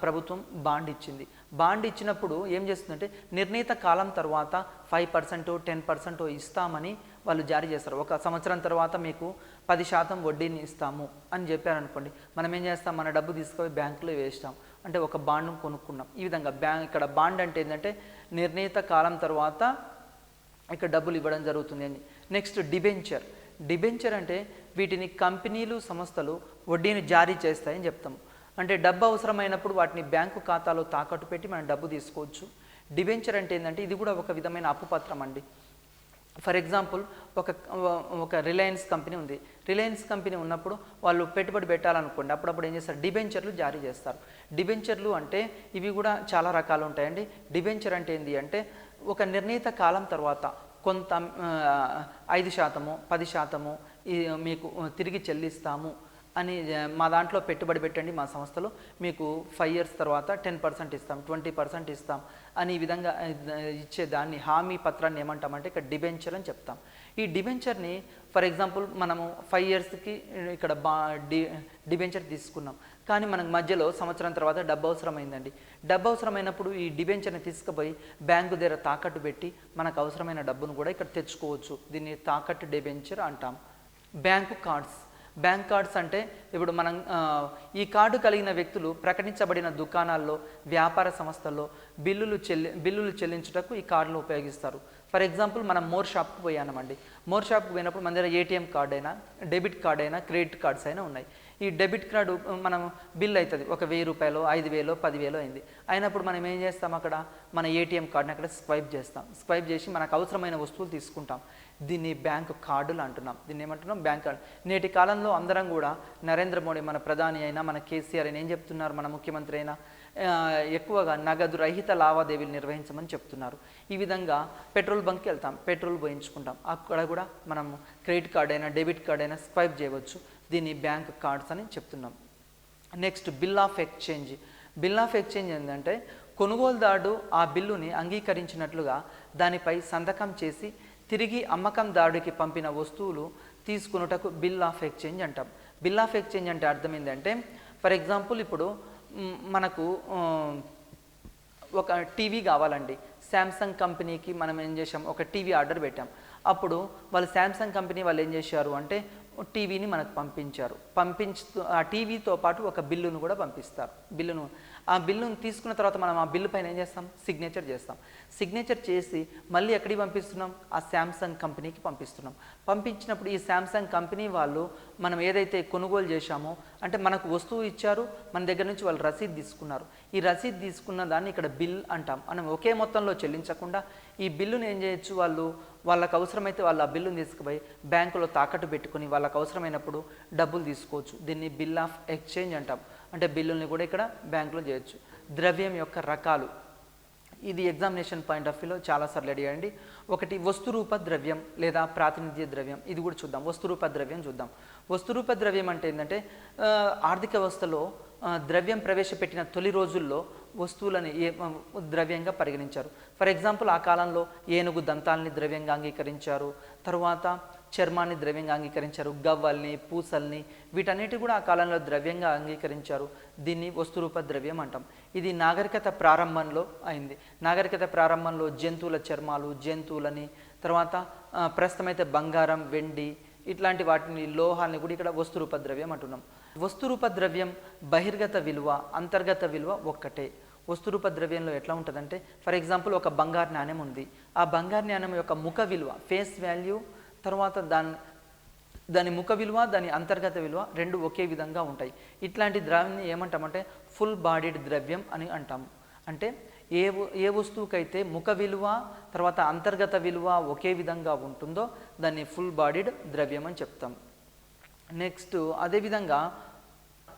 ప్రభుత్వం బాండ్ ఇచ్చింది. బాండ్ ఇచ్చినప్పుడు ఏం చేస్తుందంటే నిర్ణీత కాలం తర్వాత 5% 10% ఇస్తామని వాళ్ళు జారీ చేస్తారు. 1 సంవత్సరం తర్వాత మీకు 10% వడ్డీని ఇస్తాము అని చెప్పారనుకోండి, మనం ఏం చేస్తాం, మన డబ్బు తీసుకొని బ్యాంకులో వేస్తాం, అంటే ఒక బాండ్ను కొనుక్కున్నాం. ఈ విధంగా ఇక్కడ బాండ్ అంటే ఏంటంటే నిర్ణీత కాలం తర్వాత ఇక్కడ డబ్బులు ఇవ్వడం జరుగుతుంది అని. నెక్స్ట్ డిబెంచర్ అంటే వీటిని కంపెనీలు సంస్థలు వడ్డీని జారీ చేస్తాయని చెప్తాము. అంటే డబ్బు అవసరమైనప్పుడు వాటిని బ్యాంకు ఖాతాలో తాకట్టు పెట్టి మనం డబ్బు తీసుకోవచ్చు. డిబెంచర్ అంటే ఏంటంటే ఇది కూడా ఒక విధమైన అప్పుపత్రం అండి. ఫర్ ఎగ్జాంపుల్, ఒక రిలయన్స్ కంపెనీ ఉంది. రిలయన్స్ కంపెనీ ఉన్నప్పుడు వాళ్ళు పెట్టుబడి పెట్టాలనుకోండి, అప్పుడప్పుడు ఏం చేస్తారు, డిబెంచర్లు జారీ చేస్తారు. డిబెంచర్లు అంటే ఇవి కూడా చాలా రకాలు ఉంటాయండి. డిబెంచర్ అంటే ఏంటి అంటే ఒక నిర్ణీత కాలం తర్వాత కొంత 5% 10% మీకు తిరిగి చెల్లిస్తాము అని మా దాంట్లో పెట్టుబడి పెట్టండి మా సంస్థలో మీకు 5 ఇయర్స్ తర్వాత 10% ఇస్తాం, 20% ఇస్తాం అని ఈ విధంగా ఇచ్చే దాన్ని హామీ పత్రాన్ని ఏమంటామంటే ఇక్కడ డిబెంచర్ అని చెప్తాం. ఈ డిబెంచర్ని ఫర్ ఎగ్జాంపుల్ మనము 5 ఇయర్స్కి ఇక్కడ డిబెంచర్ తీసుకున్నాం, కానీ మనకు మధ్యలో సంవత్సరం తర్వాత డబ్బు అవసరమైందండి. డబ్బు అవసరమైనప్పుడు ఈ డిబెంచర్ని తీసుకుపోయి బ్యాంకు దగ్గర తాకట్టు పెట్టి మనకు అవసరమైన డబ్బును కూడా ఇక్కడ తెచ్చుకోవచ్చు. దీన్ని తాకట్టు డిబెంచర్ అంటాం. బ్యాంకు కార్డ్స్ అంటే ఇప్పుడు మనం ఈ కార్డు కలిగిన వ్యక్తులు ప్రకటించబడిన దుకాణాల్లో, వ్యాపార సంస్థల్లో బిల్లులు చెల్లించుటకు ఈ కార్డును ఉపయోగిస్తారు. ఫర్ ఎగ్జాంపుల్ మనం మోర్ షాప్కి పోయామండి. మోర్ షాప్కి పోయినప్పుడు మన దగ్గర ఏటీఎం కార్డ్ అయినా, డెబిట్ కార్డ్ అయినా, క్రెడిట్ కార్డ్స్ అయినా ఉన్నాయి. ఈ డెబిట్ కార్డు మనం బిల్ అవుతుంది, ఒక 1000 రూపాయలు, 5000, 10,000 అయింది. అయినప్పుడు మనం ఏం చేస్తాం, అక్కడ మన ఏటీఎం కార్డుని అక్కడ స్వైప్ చేస్తాం. స్వైప్ చేసి మనకు అవసరమైన వస్తువులు తీసుకుంటాం. దీన్ని బ్యాంకు కార్డులు అంటున్నాం. దీన్ని ఏమంటున్నాం, బ్యాంక్ కార్డు. నేటి కాలంలో అందరం కూడా నరేంద్ర మోడీ మన ప్రధాని అయినా, మన కేసీఆర్ అయినా ఏం చెప్తున్నారు, మన ముఖ్యమంత్రి అయినా ఎక్కువగా నగదు రహిత లావాదేవీలు నిర్వహించమని చెప్తున్నారు. ఈ విధంగా పెట్రోల్ బంక్కి వెళ్తాం, పెట్రోల్ పోయించుకుంటాం. అక్కడ కూడా మనం క్రెడిట్ కార్డ్ అయినా, డెబిట్ కార్డ్ అయినా స్వైప్ చేయవచ్చు. దీన్ని బ్యాంక్ కార్డ్స్ అని చెప్తున్నాం. Next bill of exchange. Bill of exchange ఏంటంటే కొనుగోలుదారుడు ఆ బిల్లుని అంగీకరించినట్లుగా దానిపై సంతకం చేసి తిరిగి అమ్మకందారుడికి పంపిన వస్తువులు తీసుకున్నటకు బిల్ ఆఫ్ ఎక్స్చేంజ్ అంటాం. బిల్ ఆఫ్ ఎక్స్చేంజ్ అంటే అర్థం ఏంటంటే ఫర్ ఎగ్జాంపుల్ ఇప్పుడు మనకు ఒక టీవీ కావాలండి. శాంసంగ్ కంపెనీకి మనం ఏం చేసాం, ఒక టీవీ ఆర్డర్ పెట్టాం. అప్పుడు వాళ్ళు శాంసంగ్ కంపెనీ వాళ్ళు ఏం చేశారు అంటే టీవీని మనకు పంపించారు. ఆ టీవీతో పాటు ఒక బిల్లును కూడా పంపిస్తారు. ఆ బిల్లును తీసుకున్న తర్వాత మనం ఆ బిల్లు పైన ఏం చేస్తాం, సిగ్నేచర్ చేస్తాం. సిగ్నేచర్ చేసి మళ్ళీ ఎక్కడికి పంపిస్తున్నాం, ఆ శాంసంగ్ కంపెనీకి పంపిస్తున్నాం. పంపించినప్పుడు ఈ శాంసంగ్ కంపెనీ వాళ్ళు మనం ఏదైతే కొనుగోలు చేశామో అంటే మనకు వస్తువు ఇచ్చారు, మన దగ్గర నుంచి వాళ్ళు రసీదు తీసుకున్నారు. ఈ రసీదు తీసుకున్న దాన్ని ఇక్కడ బిల్ అంటాం. మనం ఒకే మొత్తంలో చెల్లించకుండా ఈ బిల్లును ఏం చేయొచ్చు, వాళ్ళకు అవసరమైతే వాళ్ళు ఆ బిల్లును తీసుకుపోయి బ్యాంకులో తాకట్టు పెట్టుకుని వాళ్ళకు అవసరమైనప్పుడు డబ్బులు తీసుకోవచ్చు. దీన్ని బిల్ ఆఫ్ ఎక్స్చేంజ్ అంటాం. అంటే బిల్లుల్ని కూడా ఇక్కడ బ్యాంకులో చేయొచ్చు. ద్రవ్యం యొక్క రకాలు. ఇది ఎగ్జామినేషన్ పాయింట్ ఆఫ్ వ్యూలో చాలాసార్లు అడిగాయండి. ఒకటి వస్తురూప ద్రవ్యం లేదా ప్రాతినిధ్య ద్రవ్యం. ఇది కూడా చూద్దాం. వస్తురూప ద్రవ్యం చూద్దాం. వస్తురూప ద్రవ్యం అంటే ఏంటంటే ఆర్థిక వ్యవస్థలో ద్రవ్యం ప్రవేశపెట్టిన తొలి రోజుల్లో వస్తువులని ద్రవ్యంగా పరిగణించారు. ఫర్ ఎగ్జాంపుల్ ఆ కాలంలో ఏనుగు దంతాలని ద్రవ్యంగా అంగీకరించారు. తర్వాత చర్మాన్ని ద్రవ్యంగా అంగీకరించారు. గవ్వల్ని, పూసల్ని, వీటన్నిటి కూడా ఆ కాలంలో ద్రవ్యంగా అంగీకరించారు. దీన్ని వస్తురూప ద్రవ్యం అంటాం. ఇది నాగరికత ప్రారంభంలో అయింది. నాగరికత ప్రారంభంలో జంతువుల చర్మాలు, జంతువులని, తర్వాత ప్రస్తుతమైతే బంగారం, వెండి ఇట్లాంటి వాటిని, లోహాలని కూడా ఇక్కడ వస్తురూప ద్రవ్యం అంటున్నాం. వస్తురూప ద్రవ్యం బహిర్గత విలువ, అంతర్గత విలువ ఒక్కటే. వస్తురూప ద్రవ్యంలో ఎట్లా ఉంటుందంటే ఫర్ ఎగ్జాంపుల్ ఒక బంగారు నాణ్యం ఉంది. ఆ బంగారు నాణ్యం యొక్క ముఖ విలువ, ఫేస్ వాల్యూ, తర్వాత దాని ముఖ విలువ, దాని అంతర్గత విలువ రెండు ఒకే విధంగా ఉంటాయి. ఇట్లాంటి ద్రవ్యాన్ని ఏమంటామంటే ఫుల్ బాడీడ్ ద్రవ్యం అని అంటాము. అంటే ఏ వస్తువుకైతే ముఖ విలువ తర్వాత అంతర్గత విలువ ఒకే విధంగా ఉంటుందో దాన్ని ఫుల్ బాడీడ్ ద్రవ్యం అని చెప్తాం. నెక్స్ట్ అదేవిధంగా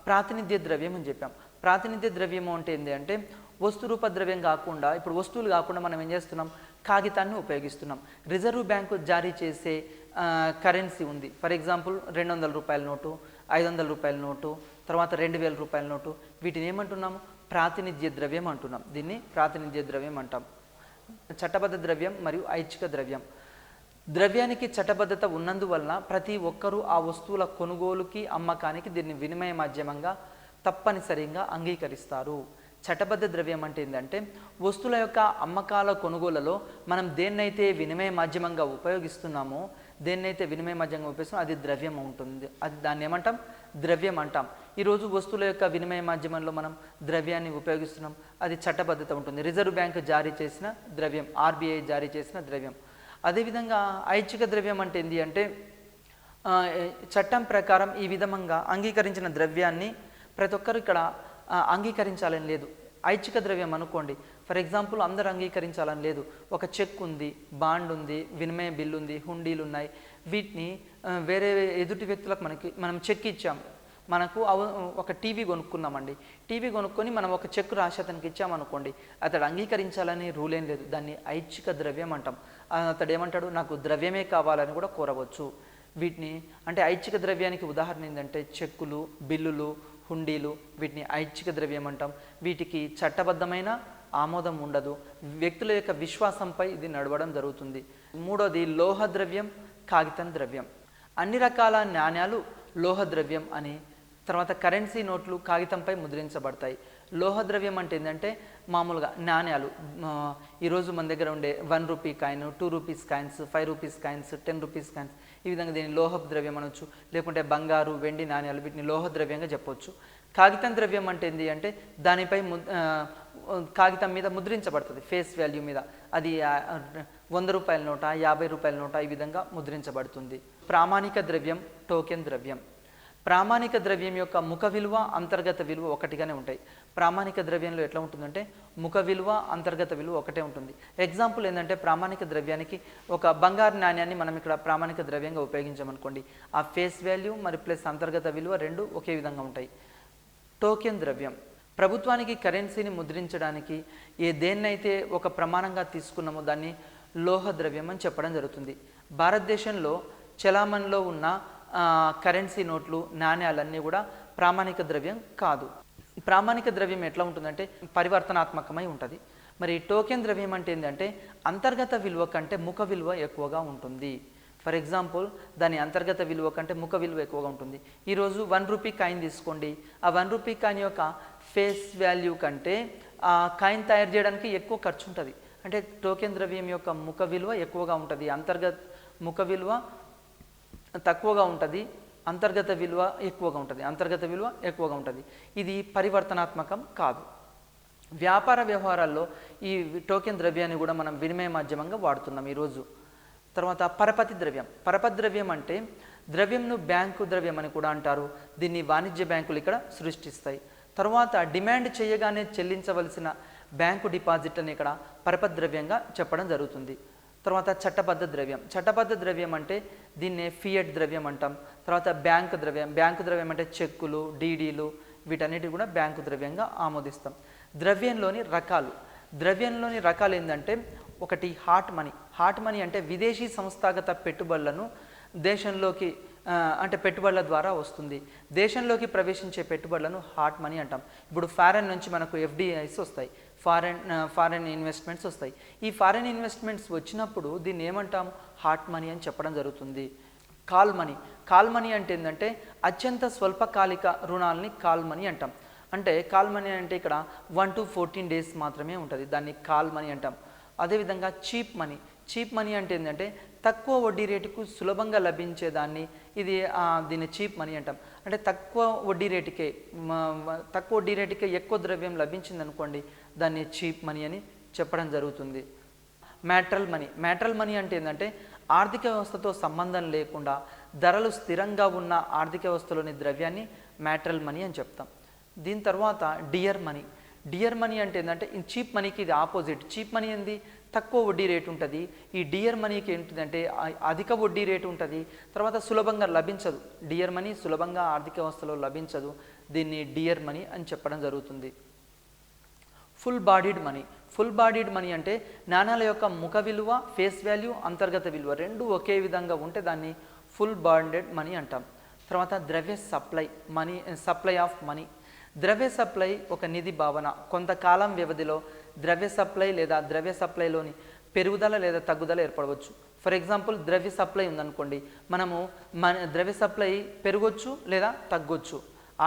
ప్రాతినిధ్య ద్రవ్యం అని చెప్పాం. ప్రాతినిధ్య ద్రవ్యము అంటే ఏంటి అంటే వస్తురూప ద్రవ్యం కాకుండా, ఇప్పుడు వస్తువులు కాకుండా మనం ఏం చేస్తున్నాం, కాగితాన్ని ఉపయోగిస్తున్నాం. రిజర్వ్ బ్యాంకు జారీ చేసే కరెన్సీ ఉంది. ఫర్ ఎగ్జాంపుల్ 200 రూపాయల నోటు, 500 రూపాయల నోటు, తర్వాత 2000 రూపాయల నోటు, వీటిని ఏమంటున్నాము, ప్రాతినిధ్య ద్రవ్యం అంటున్నాం. దీన్ని ప్రాతినిధ్య ద్రవ్యం అంటాం. చట్టబద్ధ ద్రవ్యం మరియు ఐచ్ఛిక ద్రవ్యం. ద్రవ్యానికి చట్టబద్ధత ఉన్నందువలన ప్రతి ఒక్కరూ ఆ వస్తువుల కొనుగోలుకి, అమ్మకానికి దీన్ని వినిమయ మాధ్యమంగా తప్పనిసరిగా అంగీకరిస్తారు. చట్టబద్ధ ద్రవ్యం అంటే ఏంటంటే వస్తువుల యొక్క అమ్మకాల కొనుగోలలో మనం దేన్నైతే వినిమయ మాధ్యమంగా ఉపయోగిస్తున్నామో, అది ద్రవ్యం ఉంటుంది. దాన్ని ఏమంటాం, ద్రవ్యం అంటాం. ఈరోజు వస్తువుల యొక్క వినిమయ మాధ్యమంలో మనం ద్రవ్యాన్ని ఉపయోగిస్తున్నాం, అది చట్టబద్ధత ఉంటుంది. రిజర్వ్ బ్యాంక్ జారీ చేసిన ద్రవ్యం, ఆర్బీఐ జారీ చేసిన ద్రవ్యం. అదేవిధంగా ఐచ్ఛిక ద్రవ్యం అంటే ఏంటి అంటే చట్టం ప్రకారం ఈ విధంగా అంగీకరించిన ద్రవ్యాన్ని ప్రతి ఒక్కరు ఇక్కడ అంగీకరించాలని లేదు. ఐచ్ఛిక ద్రవ్యం అనుకోండి, ఫర్ ఎగ్జాంపుల్ అందరూ అంగీకరించాలని లేదు. ఒక చెక్ ఉంది, బాండ్ ఉంది, వినిమయ బిల్లు ఉంది, హుండీలు ఉన్నాయి. వీటిని వేరే ఎదుటి వ్యక్తులకు మనం చెక్ ఇచ్చాం. మనకు ఒక టీవీ కొనుక్కున్నామండి. టీవీ కొనుక్కొని మనం ఒక చెక్ రాసి అతనికి ఇచ్చామనుకోండి, అతడు అంగీకరించాలని రూల్ ఏం లేదు. దాన్ని ఐచ్ఛిక ద్రవ్యం అంటాం. అతడు ఏమంటాడు, నాకు ద్రవ్యమే కావాలని కూడా కోరవచ్చు. వీటిని అంటే ఐచ్ఛిక ద్రవ్యానికి ఉదాహరణ ఏంటంటే చెక్కులు, బిల్లులు, హుండీలు, వీటిని ఐచ్ఛిక ద్రవ్యం అంటాం. వీటికి చట్టబద్ధమైన ఆమోదం ఉండదు. వ్యక్తుల యొక్క విశ్వాసంపై ఇది నడవడం జరుగుతుంది. మూడోది లోహ ద్రవ్యం, కాగితం ద్రవ్యం. అన్ని రకాల నాణ్యాలు లోహ ద్రవ్యం అని. తర్వాత కరెన్సీ నోట్లు కాగితంపై ముద్రించబడతాయి. లోహ ద్రవ్యం అంటే ఏంటంటే మామూలుగా నాణ్యాలు, ఈరోజు మన దగ్గర ఉండే 1 rupee coin, 2 rupees coins, 5 rupees coins, 10 rupees coins, ఈ విధంగా దీన్ని లోహ ద్రవ్యం అనొచ్చు. లేకుంటే బంగారు, వెండి నాణ్యాలు, వీటిని లోహ ద్రవ్యంగా చెప్పవచ్చు. కాగితం ద్రవ్యం అంటే ఏంటి అంటే దానిపై కాగితం మీద ముద్రించబడుతుంది, ఫేస్ వాల్యూ మీద. అది 100 రూపాయల నోట, 50 రూపాయల నోట, ఈ విధంగా ముద్రించబడుతుంది. ప్రామాణిక ద్రవ్యం, టోకెన్ ద్రవ్యం. ప్రామాణిక ద్రవ్యం యొక్క ముఖ విలువ, అంతర్గత విలువ ఒకటిగానే ఉంటాయి. ప్రామాణిక ద్రవ్యంలో ఎట్లా ఉంటుందంటే ముఖ విలువ, అంతర్గత విలువ ఒకటే ఉంటుంది. ఎగ్జాంపుల్ ఏంటంటే ప్రామాణిక ద్రవ్యానికి ఒక బంగారు నాణ్యాన్ని మనం ఇక్కడ ప్రామాణిక ద్రవ్యంగా ఉపయోగించామనుకోండి, ఆ ఫేస్ వాల్యూ మరి ప్లస్ అంతర్గత విలువ రెండు ఒకే విధంగా ఉంటాయి. టోకెన్ ద్రవ్యం ప్రభుత్వానికి కరెన్సీని ముద్రించడానికి దేన్నైతే ఒక ప్రమాణంగా తీసుకున్నామో దాన్ని లోహ ద్రవ్యం అని చెప్పడం జరుగుతుంది. భారతదేశంలో చలామణిలో ఉన్న కరెన్సీ నోట్లు, నాణ్యాలన్నీ కూడా ప్రామాణిక ద్రవ్యం కాదు. ప్రామాణిక ద్రవ్యం ఎట్లా ఉంటుందంటే పరివర్తనాత్మకమై ఉంటుంది. మరి టోకెన్ ద్రవ్యం అంటే ఏంటంటే అంతర్గత విలువ కంటే ముఖ విలువ ఎక్కువగా ఉంటుంది. ఫర్ ఎగ్జాంపుల్ దాని అంతర్గత విలువ కంటే ముఖ విలువ ఎక్కువగా ఉంటుంది. ఈరోజు 1 రూపీ కాయిన్ తీసుకోండి, ఆ 1 రూపీ కాయిన్ యొక్క ఫేస్ వాల్యూ కంటే ఆ కాయిన్ తయారు చేయడానికి ఎక్కువ ఖర్చు ఉంటుంది. అంటే టోకెన్ ద్రవ్యం యొక్క ముఖ విలువ ఎక్కువగా ఉంటుంది, ముఖ విలువ తక్కువగా ఉంటుంది, అంతర్గత విలువ ఎక్కువగా ఉంటుంది. ఇది పరివర్తనాత్మకం కాదు. వ్యాపార వ్యవహారాల్లో ఈ టోకెన్ ద్రవ్యాన్ని కూడా మనం వినిమయ మాధ్యమంగా వాడుతున్నాం ఈరోజు. తర్వాత పరపతి ద్రవ్యం అంటే ద్రవ్యంను బ్యాంకు ద్రవ్యం అని కూడా అంటారు. దీన్ని వాణిజ్య బ్యాంకులు ఇక్కడ సృష్టిస్తాయి. తర్వాత డిమాండ్ చేయగానే చెల్లించవలసిన బ్యాంకు డిపాజిట్లని ఇక్కడ పరపతి ద్రవ్యంగా చెప్పడం జరుగుతుంది. తర్వాత చట్టబద్ధ ద్రవ్యం అంటే దీన్నే ఫియట్ ద్రవ్యం అంటాం. తర్వాత బ్యాంకు ద్రవ్యం అంటే చెక్కులు, డీడీలు, వీటన్నిటి కూడా బ్యాంకు ద్రవ్యంగా ఆమోదిస్తాం. ద్రవ్యంలోని రకాలు ఏంటంటే ఒకటి హాట్ మనీ అంటే విదేశీ సంస్థాగత పెట్టుబడులను దేశంలోకి అంటే పెట్టుబడుల ద్వారా వస్తుంది. దేశంలోకి ప్రవేశించే పెట్టుబడులను హాట్ మనీ అంటాం. ఇప్పుడు ఫారెన్ నుంచి మనకు ఎఫ్డిఐస్ వస్తాయి, ఫారెన్ ఇన్వెస్ట్మెంట్స్ వస్తాయి. ఈ ఫారెన్ ఇన్వెస్ట్మెంట్స్ వచ్చినప్పుడు దీన్ని ఏమంటాం? హాట్ మనీ అని చెప్పడం జరుగుతుంది. కాల్ మనీ అంటే ఏంటంటే అత్యంత స్వల్పకాలిక రుణాలని కాల్ మనీ అంటాం. అంటే కాల్ మనీ అంటే ఇక్కడ 1 to 14 days మాత్రమే ఉంటుంది, దాన్ని కాల్ మనీ అంటాం. అదేవిధంగా చీప్ మనీ అంటే ఏంటంటే తక్కువ వడ్డీ రేటుకు సులభంగా లభించేదాన్ని దీన్ని చీప్ మనీ అంటాం. అంటే తక్కువ వడ్డీ రేటుకే ఎక్కువ ద్రవ్యం లభించింది అనుకోండి, దాన్ని చీప్ మనీ అని చెప్పడం జరుగుతుంది. మ్యాటరల్ మనీ అంటే ఏంటంటే ఆర్థిక వ్యవస్థతో సంబంధం లేకుండా ధరలు స్థిరంగా ఉన్న ఆర్థిక వ్యవస్థలోని ద్రవ్యాన్ని మ్యాటరల్ మనీ అని చెప్తాం. దీని తర్వాత డియర్ మనీ అంటే ఏంటంటే చీప్ మనీకి ఇది ఆపోజిట్. చీప్ మనీ ఏంది? తక్కువ వడ్డీ రేటు ఉంటుంది. ఈ డియర్ మనీకి ఏంటిదంటే అధిక వడ్డీ రేటు ఉంటుంది, తర్వాత సులభంగా లభించదు. డియర్ మనీ సులభంగా ఆర్థిక వ్యవస్థలో లభించదు, దీన్ని డియర్ మనీ అని చెప్పడం జరుగుతుంది. ఫుల్ బాడీడ్ మనీ అంటే నాణ్యాల యొక్క ముఖ విలువ, ఫేస్ వాల్యూ, అంతర్గత విలువ రెండు ఒకే విధంగా ఉంటే దాన్ని ఫుల్ బాడీడ్ మనీ అంటాం. తర్వాత సప్లై ఆఫ్ మనీ. ద్రవ్య సప్లై ఒక నిధి భావన. కొంతకాలం వ్యవధిలో ద్రవ్య సప్లై లేదా ద్రవ్య సప్లైలోని పెరుగుదల లేదా తగ్గుదల ఏర్పడవచ్చు. ఫర్ ఎగ్జాంపుల్ ద్రవ్య సప్లై ఉందనుకోండి, మనము ద్రవ్య సప్లై పెరగొచ్చు లేదా తగ్గొచ్చు.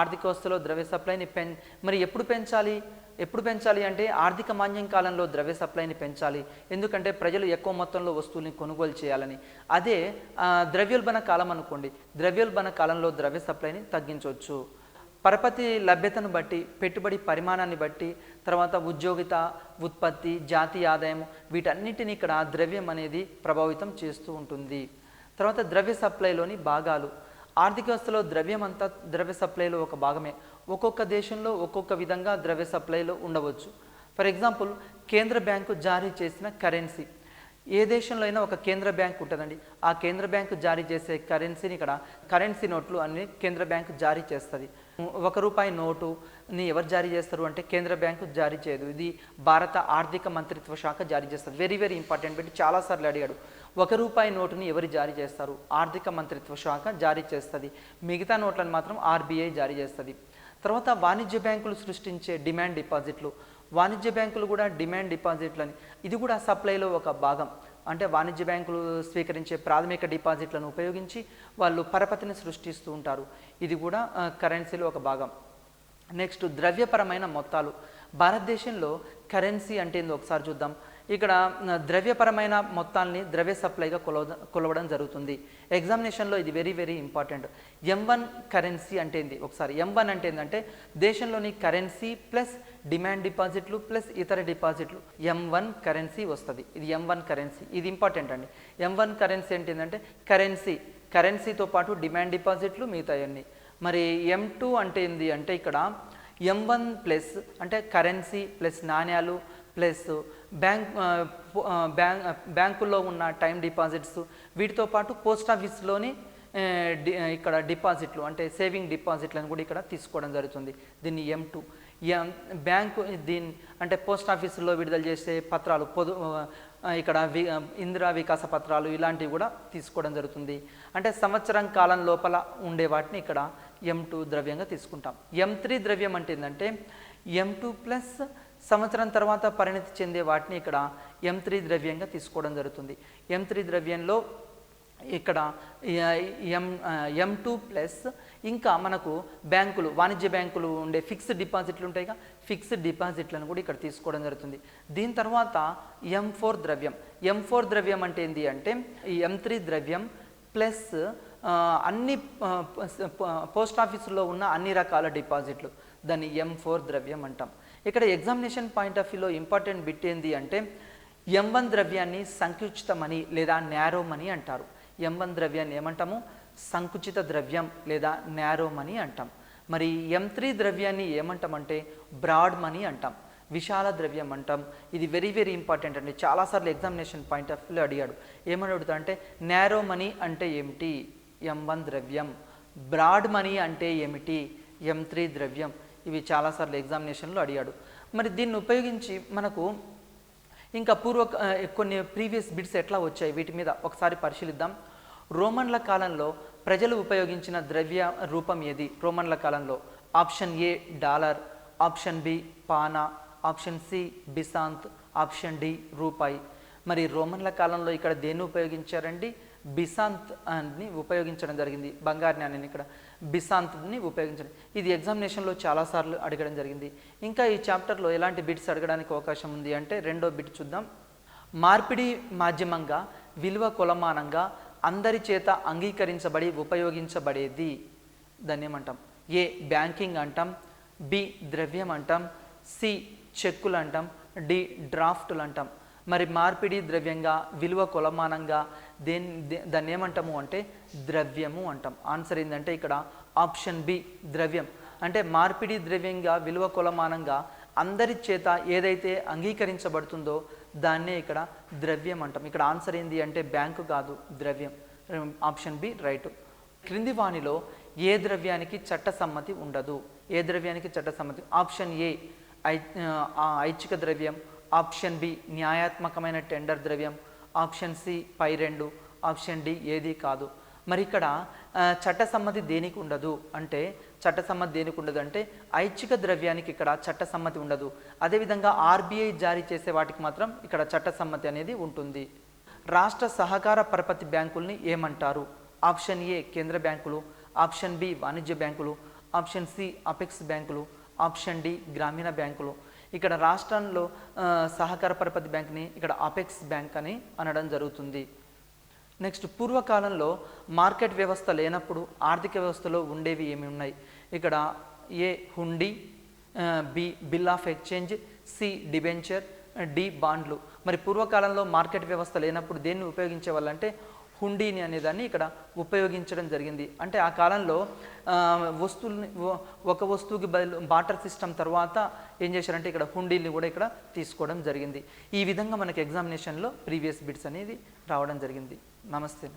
ఆర్థిక వ్యవస్థలో ద్రవ్య సప్లైని మరి ఎప్పుడు పెంచాలి అంటే ఆర్థిక మాంద్యం కాలంలో ద్రవ్య సప్లైని పెంచాలి, ఎందుకంటే ప్రజలు ఎక్కువ మొత్తంలో వస్తువుల్ని కొనుగోలు చేయాలని. అదే ద్రవ్యోల్బణ కాలం అనుకోండి, ద్రవ్యోల్బణ కాలంలో ద్రవ్య సప్లైని తగ్గించవచ్చు. పరపతి లభ్యతను బట్టి, పెట్టుబడి పరిమాణాన్ని బట్టి, తర్వాత ఉద్యోగిత, ఉత్పత్తి, జాతీయ ఆదాయం, వీటన్నిటిని ఇక్కడ ద్రవ్యం అనేది ప్రభావితం చేస్తూ ఉంటుంది. తర్వాత ద్రవ్య సప్లైలోని భాగాలు. ఆర్థిక వ్యవస్థలో ద్రవ్యం అంతా ద్రవ్య సప్లైలో ఒక భాగమే. ఒక్కొక్క దేశంలో ఒక్కొక్క విధంగా ద్రవ్య సప్లైలో ఉండవచ్చు. ఫర్ ఎగ్జాంపుల్ కేంద్ర బ్యాంకు జారీ చేసిన కరెన్సీ. ఏ దేశంలో అయినా ఒక కేంద్ర బ్యాంక్ ఉంటుందండి. ఆ కేంద్ర బ్యాంకు జారీ చేసే కరెన్సీని ఇక్కడ కరెన్సీ నోట్లు అన్ని కేంద్ర బ్యాంకు జారీ చేస్తుంది. ₹1 నోటుని ఎవరు జారీ చేస్తారు అంటే కేంద్ర బ్యాంకు జారీ చేయదు, ఇది భారత ఆర్థిక మంత్రిత్వ శాఖ జారీ చేస్తుంది. వెరీ ఇంపార్టెంట్ పెట్టి చాలాసార్లు అడిగాడు. రూపాయి నోటుని ఎవరు జారీ చేస్తారు? ఆర్థిక మంత్రిత్వ శాఖ జారీ చేస్తుంది. మిగతా నోట్లను మాత్రం ఆర్బీఐ జారీ చేస్తుంది. తర్వాత వాణిజ్య బ్యాంకులు సృష్టించే డిమాండ్ డిపాజిట్లు. వాణిజ్య బ్యాంకులు కూడా డిమాండ్ డిపాజిట్లని, ఇది కూడా సప్లైలో ఒక భాగం. అంటే వాణిజ్య బ్యాంకులు స్వీకరించే ప్రాథమిక డిపాజిట్లను ఉపయోగించి వాళ్ళు పరపతిని సృష్టిస్తూ ఉంటారు. ఇది కూడా కరెన్సీలో ఒక భాగం. నెక్స్ట్ ద్రవ్యపరమైన మొత్తాలు. భారతదేశంలో కరెన్సీ అంటే ఏందో ఒకసారి చూద్దాం. ఇక్కడ ద్రవ్యపరమైన మొత్తాల్ని ద్రవ్య సప్లైగా కొలవడం జరుగుతుంది. ఎగ్జామినేషన్లో ఇది very very important. M1 currency అంటే ఏంది? ఒకసారి M1 అంటే ఏంటంటే దేశంలోని కరెన్సీ ప్లస్ డిమాండ్ డిపాజిట్లు ప్లస్ ఇతర డిపాజిట్లు, M1 కరెన్సీ వస్తుంది. ఇది M1 కరెన్సీ, ఇది ఇంపార్టెంట్ అండి. M1 కరెన్సీ అంటే ఏంటంటే కరెన్సీతో పాటు డిమాండ్ డిపాజిట్లు మిగతాయన్నీ. మరి M2 అంటే ఏంది అంటే ఇక్కడ M1 ప్లస్ అంటే కరెన్సీ ప్లస్ నాణ్యాలు ప్లస్ బ్యాంకుల్లో ఉన్న టైం డిపాజిట్స్, వీటితో పాటు పోస్ట్ ఆఫీస్లోని ఇక్కడ డిపాజిట్లు అంటే సేవింగ్ డిపాజిట్లను కూడా ఇక్కడ తీసుకోవడం జరుగుతుంది. దీన్ని M2. దీని అంటే పోస్ట్ ఆఫీసులో విడుదల చేసే పత్రాలు, ఇక్కడ ఇందిరా వికాస పత్రాలు ఇలాంటివి కూడా తీసుకోవడం జరుగుతుంది. అంటే సంవత్సరం కాలం లోపల ఉండే వాటిని ఇక్కడ M2 ద్రవ్యంగా తీసుకుంటాం. M3 ద్రవ్యం అంటే ఏంటంటే M2 ప్లస్ సంవత్సరం తర్వాత పరిణతి చెందే వాటిని ఇక్కడ M3 ద్రవ్యంగా తీసుకోవడం జరుగుతుంది. M3 ద్రవ్యంలో ఇక్కడ M2 ప్లస్ ఇంకా మనకు బ్యాంకులు, వాణిజ్య బ్యాంకులు ఉండే ఫిక్స్డ్ డిపాజిట్లు ఉంటాయిగా, ఫిక్స్డ్ డిపాజిట్లను కూడా ఇక్కడ తీసుకోవడం జరుగుతుంది. దీని తర్వాత M4 ద్రవ్యం. M4 ద్రవ్యం అంటే ఏంటి అంటే ఈ M3 ద్రవ్యం ప్లస్ అన్ని పోస్ట్ ఆఫీసులో ఉన్న అన్ని రకాల డిపాజిట్లు, దాన్ని M4 ద్రవ్యం అంటాం. ఇక్కడ ఎగ్జామినేషన్ పాయింట్ ఆఫ్ వ్యూలో ఇంపార్టెంట్ బిట్ ఏంటి అంటే M1 ద్రవ్యాన్ని సంకుచిత మనీ లేదా న్యారో మనీ అంటారు. M1 ద్రవ్యాన్ని ఏమంటాము? సంకుచిత ద్రవ్యం లేదా న్యారో మనీ అంటాం. మరి M3 ద్రవ్యాన్ని ఏమంటామంటే బ్రాడ్ మనీ అంటాం, విశాల ద్రవ్యం అంటాం. ఇది వెరీ వెరీ ఇంపార్టెంట్ అండి. చాలాసార్లు ఎగ్జామినేషన్ పాయింట్ ఆఫ్ వ్యూలో అడిగాడు. ఏమని అడుగుతా అంటే న్యారో మనీ అంటే ఏమిటి? M1 ద్రవ్యం. బ్రాడ్ మనీ అంటే ఏమిటి? M3 ద్రవ్యం. ఇవి చాలాసార్లు ఎగ్జామినేషన్లో అడిగాడు. మరి దీన్ని ఉపయోగించి మనకు ఇంకా కొన్ని ప్రీవియస్ బిట్స్ ఎట్లా వచ్చాయి వీటి మీద ఒకసారి పరిశీలిద్దాం. రోమన్ల కాలంలో ప్రజలు ఉపయోగించిన ద్రవ్య రూపం ఏది? రోమన్ల కాలంలో option A dollar, option B పానా, option C bezant, option D రూపాయి. మరి రోమన్ల కాలంలో ఇక్కడ దేన్ని ఉపయోగించారండి? బిసాంత్ అని ఉపయోగించడం జరిగింది. బంగారు నాణ్యాన్ని ఇక్కడ బిసాంత్ని ఉపయోగించడం. ఇది ఎగ్జామినేషన్లో చాలాసార్లు అడగడం జరిగింది. ఇంకా ఈ చాప్టర్లో ఎలాంటి బిట్స్ అడగడానికి అవకాశం ఉంది అంటే రెండో బిట్ చూద్దాం. మార్పిడి మాధ్యమంగా విలువ కొలమానంగా అందరి చేత అంగీకరించబడి ఉపయోగించబడేది దాన్ని ఏమంటాం? ఏ బ్యాంకింగ్ అంటాం, బి ద్రవ్యం అంటాం, సి చెక్కులు అంటాం, డి డ్రాఫ్టులు అంటాం. మరి మార్పిడి ద్రవ్యంగా విలువ కొలమానంగా దాన్ని ఏమంటాము అంటే ద్రవ్యము అంటాం. ఆన్సర్ ఏంటంటే ఇక్కడ ఆప్షన్ బి ద్రవ్యం. అంటే మార్పిడి ద్రవ్యంగా విలువ కొలమానంగా అందరి చేత ఏదైతే అంగీకరించబడుతుందో దాన్నే ఇక్కడ ద్రవ్యం అంటాం. ఇక్కడ ఆన్సర్ ఏంది అంటే బ్యాంకు కాదు, ద్రవ్యం. Option B right. క్రింది వాణిలో ఏ ద్రవ్యానికి చట్టసమ్మతి ఉండదు? ఏ ద్రవ్యానికి చట్టసమ్మతి? ఆప్షన్ ఏ ఐచ్ఛిక ద్రవ్యం, ఆప్షన్ బి న్యాయాత్మకమైన టెండర్ ద్రవ్యం, ఆప్షన్ సి పై రెండు, ఆప్షన్ డి ఏది కాదు. మరి ఇక్కడ చట్టసమ్మతి దేనికి ఉండదు అంటే ఐచ్ఛిక ద్రవ్యానికి ఇక్కడ చట్టసమ్మతి ఉండదు. అదేవిధంగా ఆర్బీఐ జారీ చేసే వాటికి మాత్రం ఇక్కడ చట్టసమ్మతి అనేది ఉంటుంది. రాష్ట్ర సహకార పరపతి బ్యాంకుల్ని ఏమంటారు? ఆప్షన్ ఏ కేంద్ర బ్యాంకులు, ఆప్షన్ బి వాణిజ్య బ్యాంకులు, ఆప్షన్ సి అపెక్స్ బ్యాంకులు, ఆప్షన్ డి గ్రామీణ బ్యాంకులు. ఇక్కడ రాష్ట్రంలో సహకార పరపతి బ్యాంక్ని ఇక్కడ అపెక్స్ బ్యాంక్ అని అనడం జరుగుతుంది. నెక్స్ట్ పూర్వకాలంలో మార్కెట్ వ్యవస్థ లేనప్పుడు ఆర్థిక వ్యవస్థలో ఉండేవి ఏమి ఉన్నాయి? ఇక్కడ A hundi, B bill of exchange, C debenture, D బాండ్లు. మరి పూర్వకాలంలో మార్కెట్ వ్యవస్థ లేనప్పుడు దేన్ని ఉపయోగించే వాళ్ళంటే హుండీని అనేదాన్ని ఇక్కడ ఉపయోగించడం జరిగింది. అంటే ఆ కాలంలో వస్తువుల్ని ఒక వస్తువుకి బదులు బాటర్ సిస్టమ్ తర్వాత ఏం చేశారంటే ఇక్కడ హుండీని కూడా ఇక్కడ తీసుకోవడం జరిగింది. ఈ విధంగా మనకి ఎగ్జామినేషన్లో ప్రీవియస్ బిట్స్ అనేది రావడం జరిగింది. నమస్తే.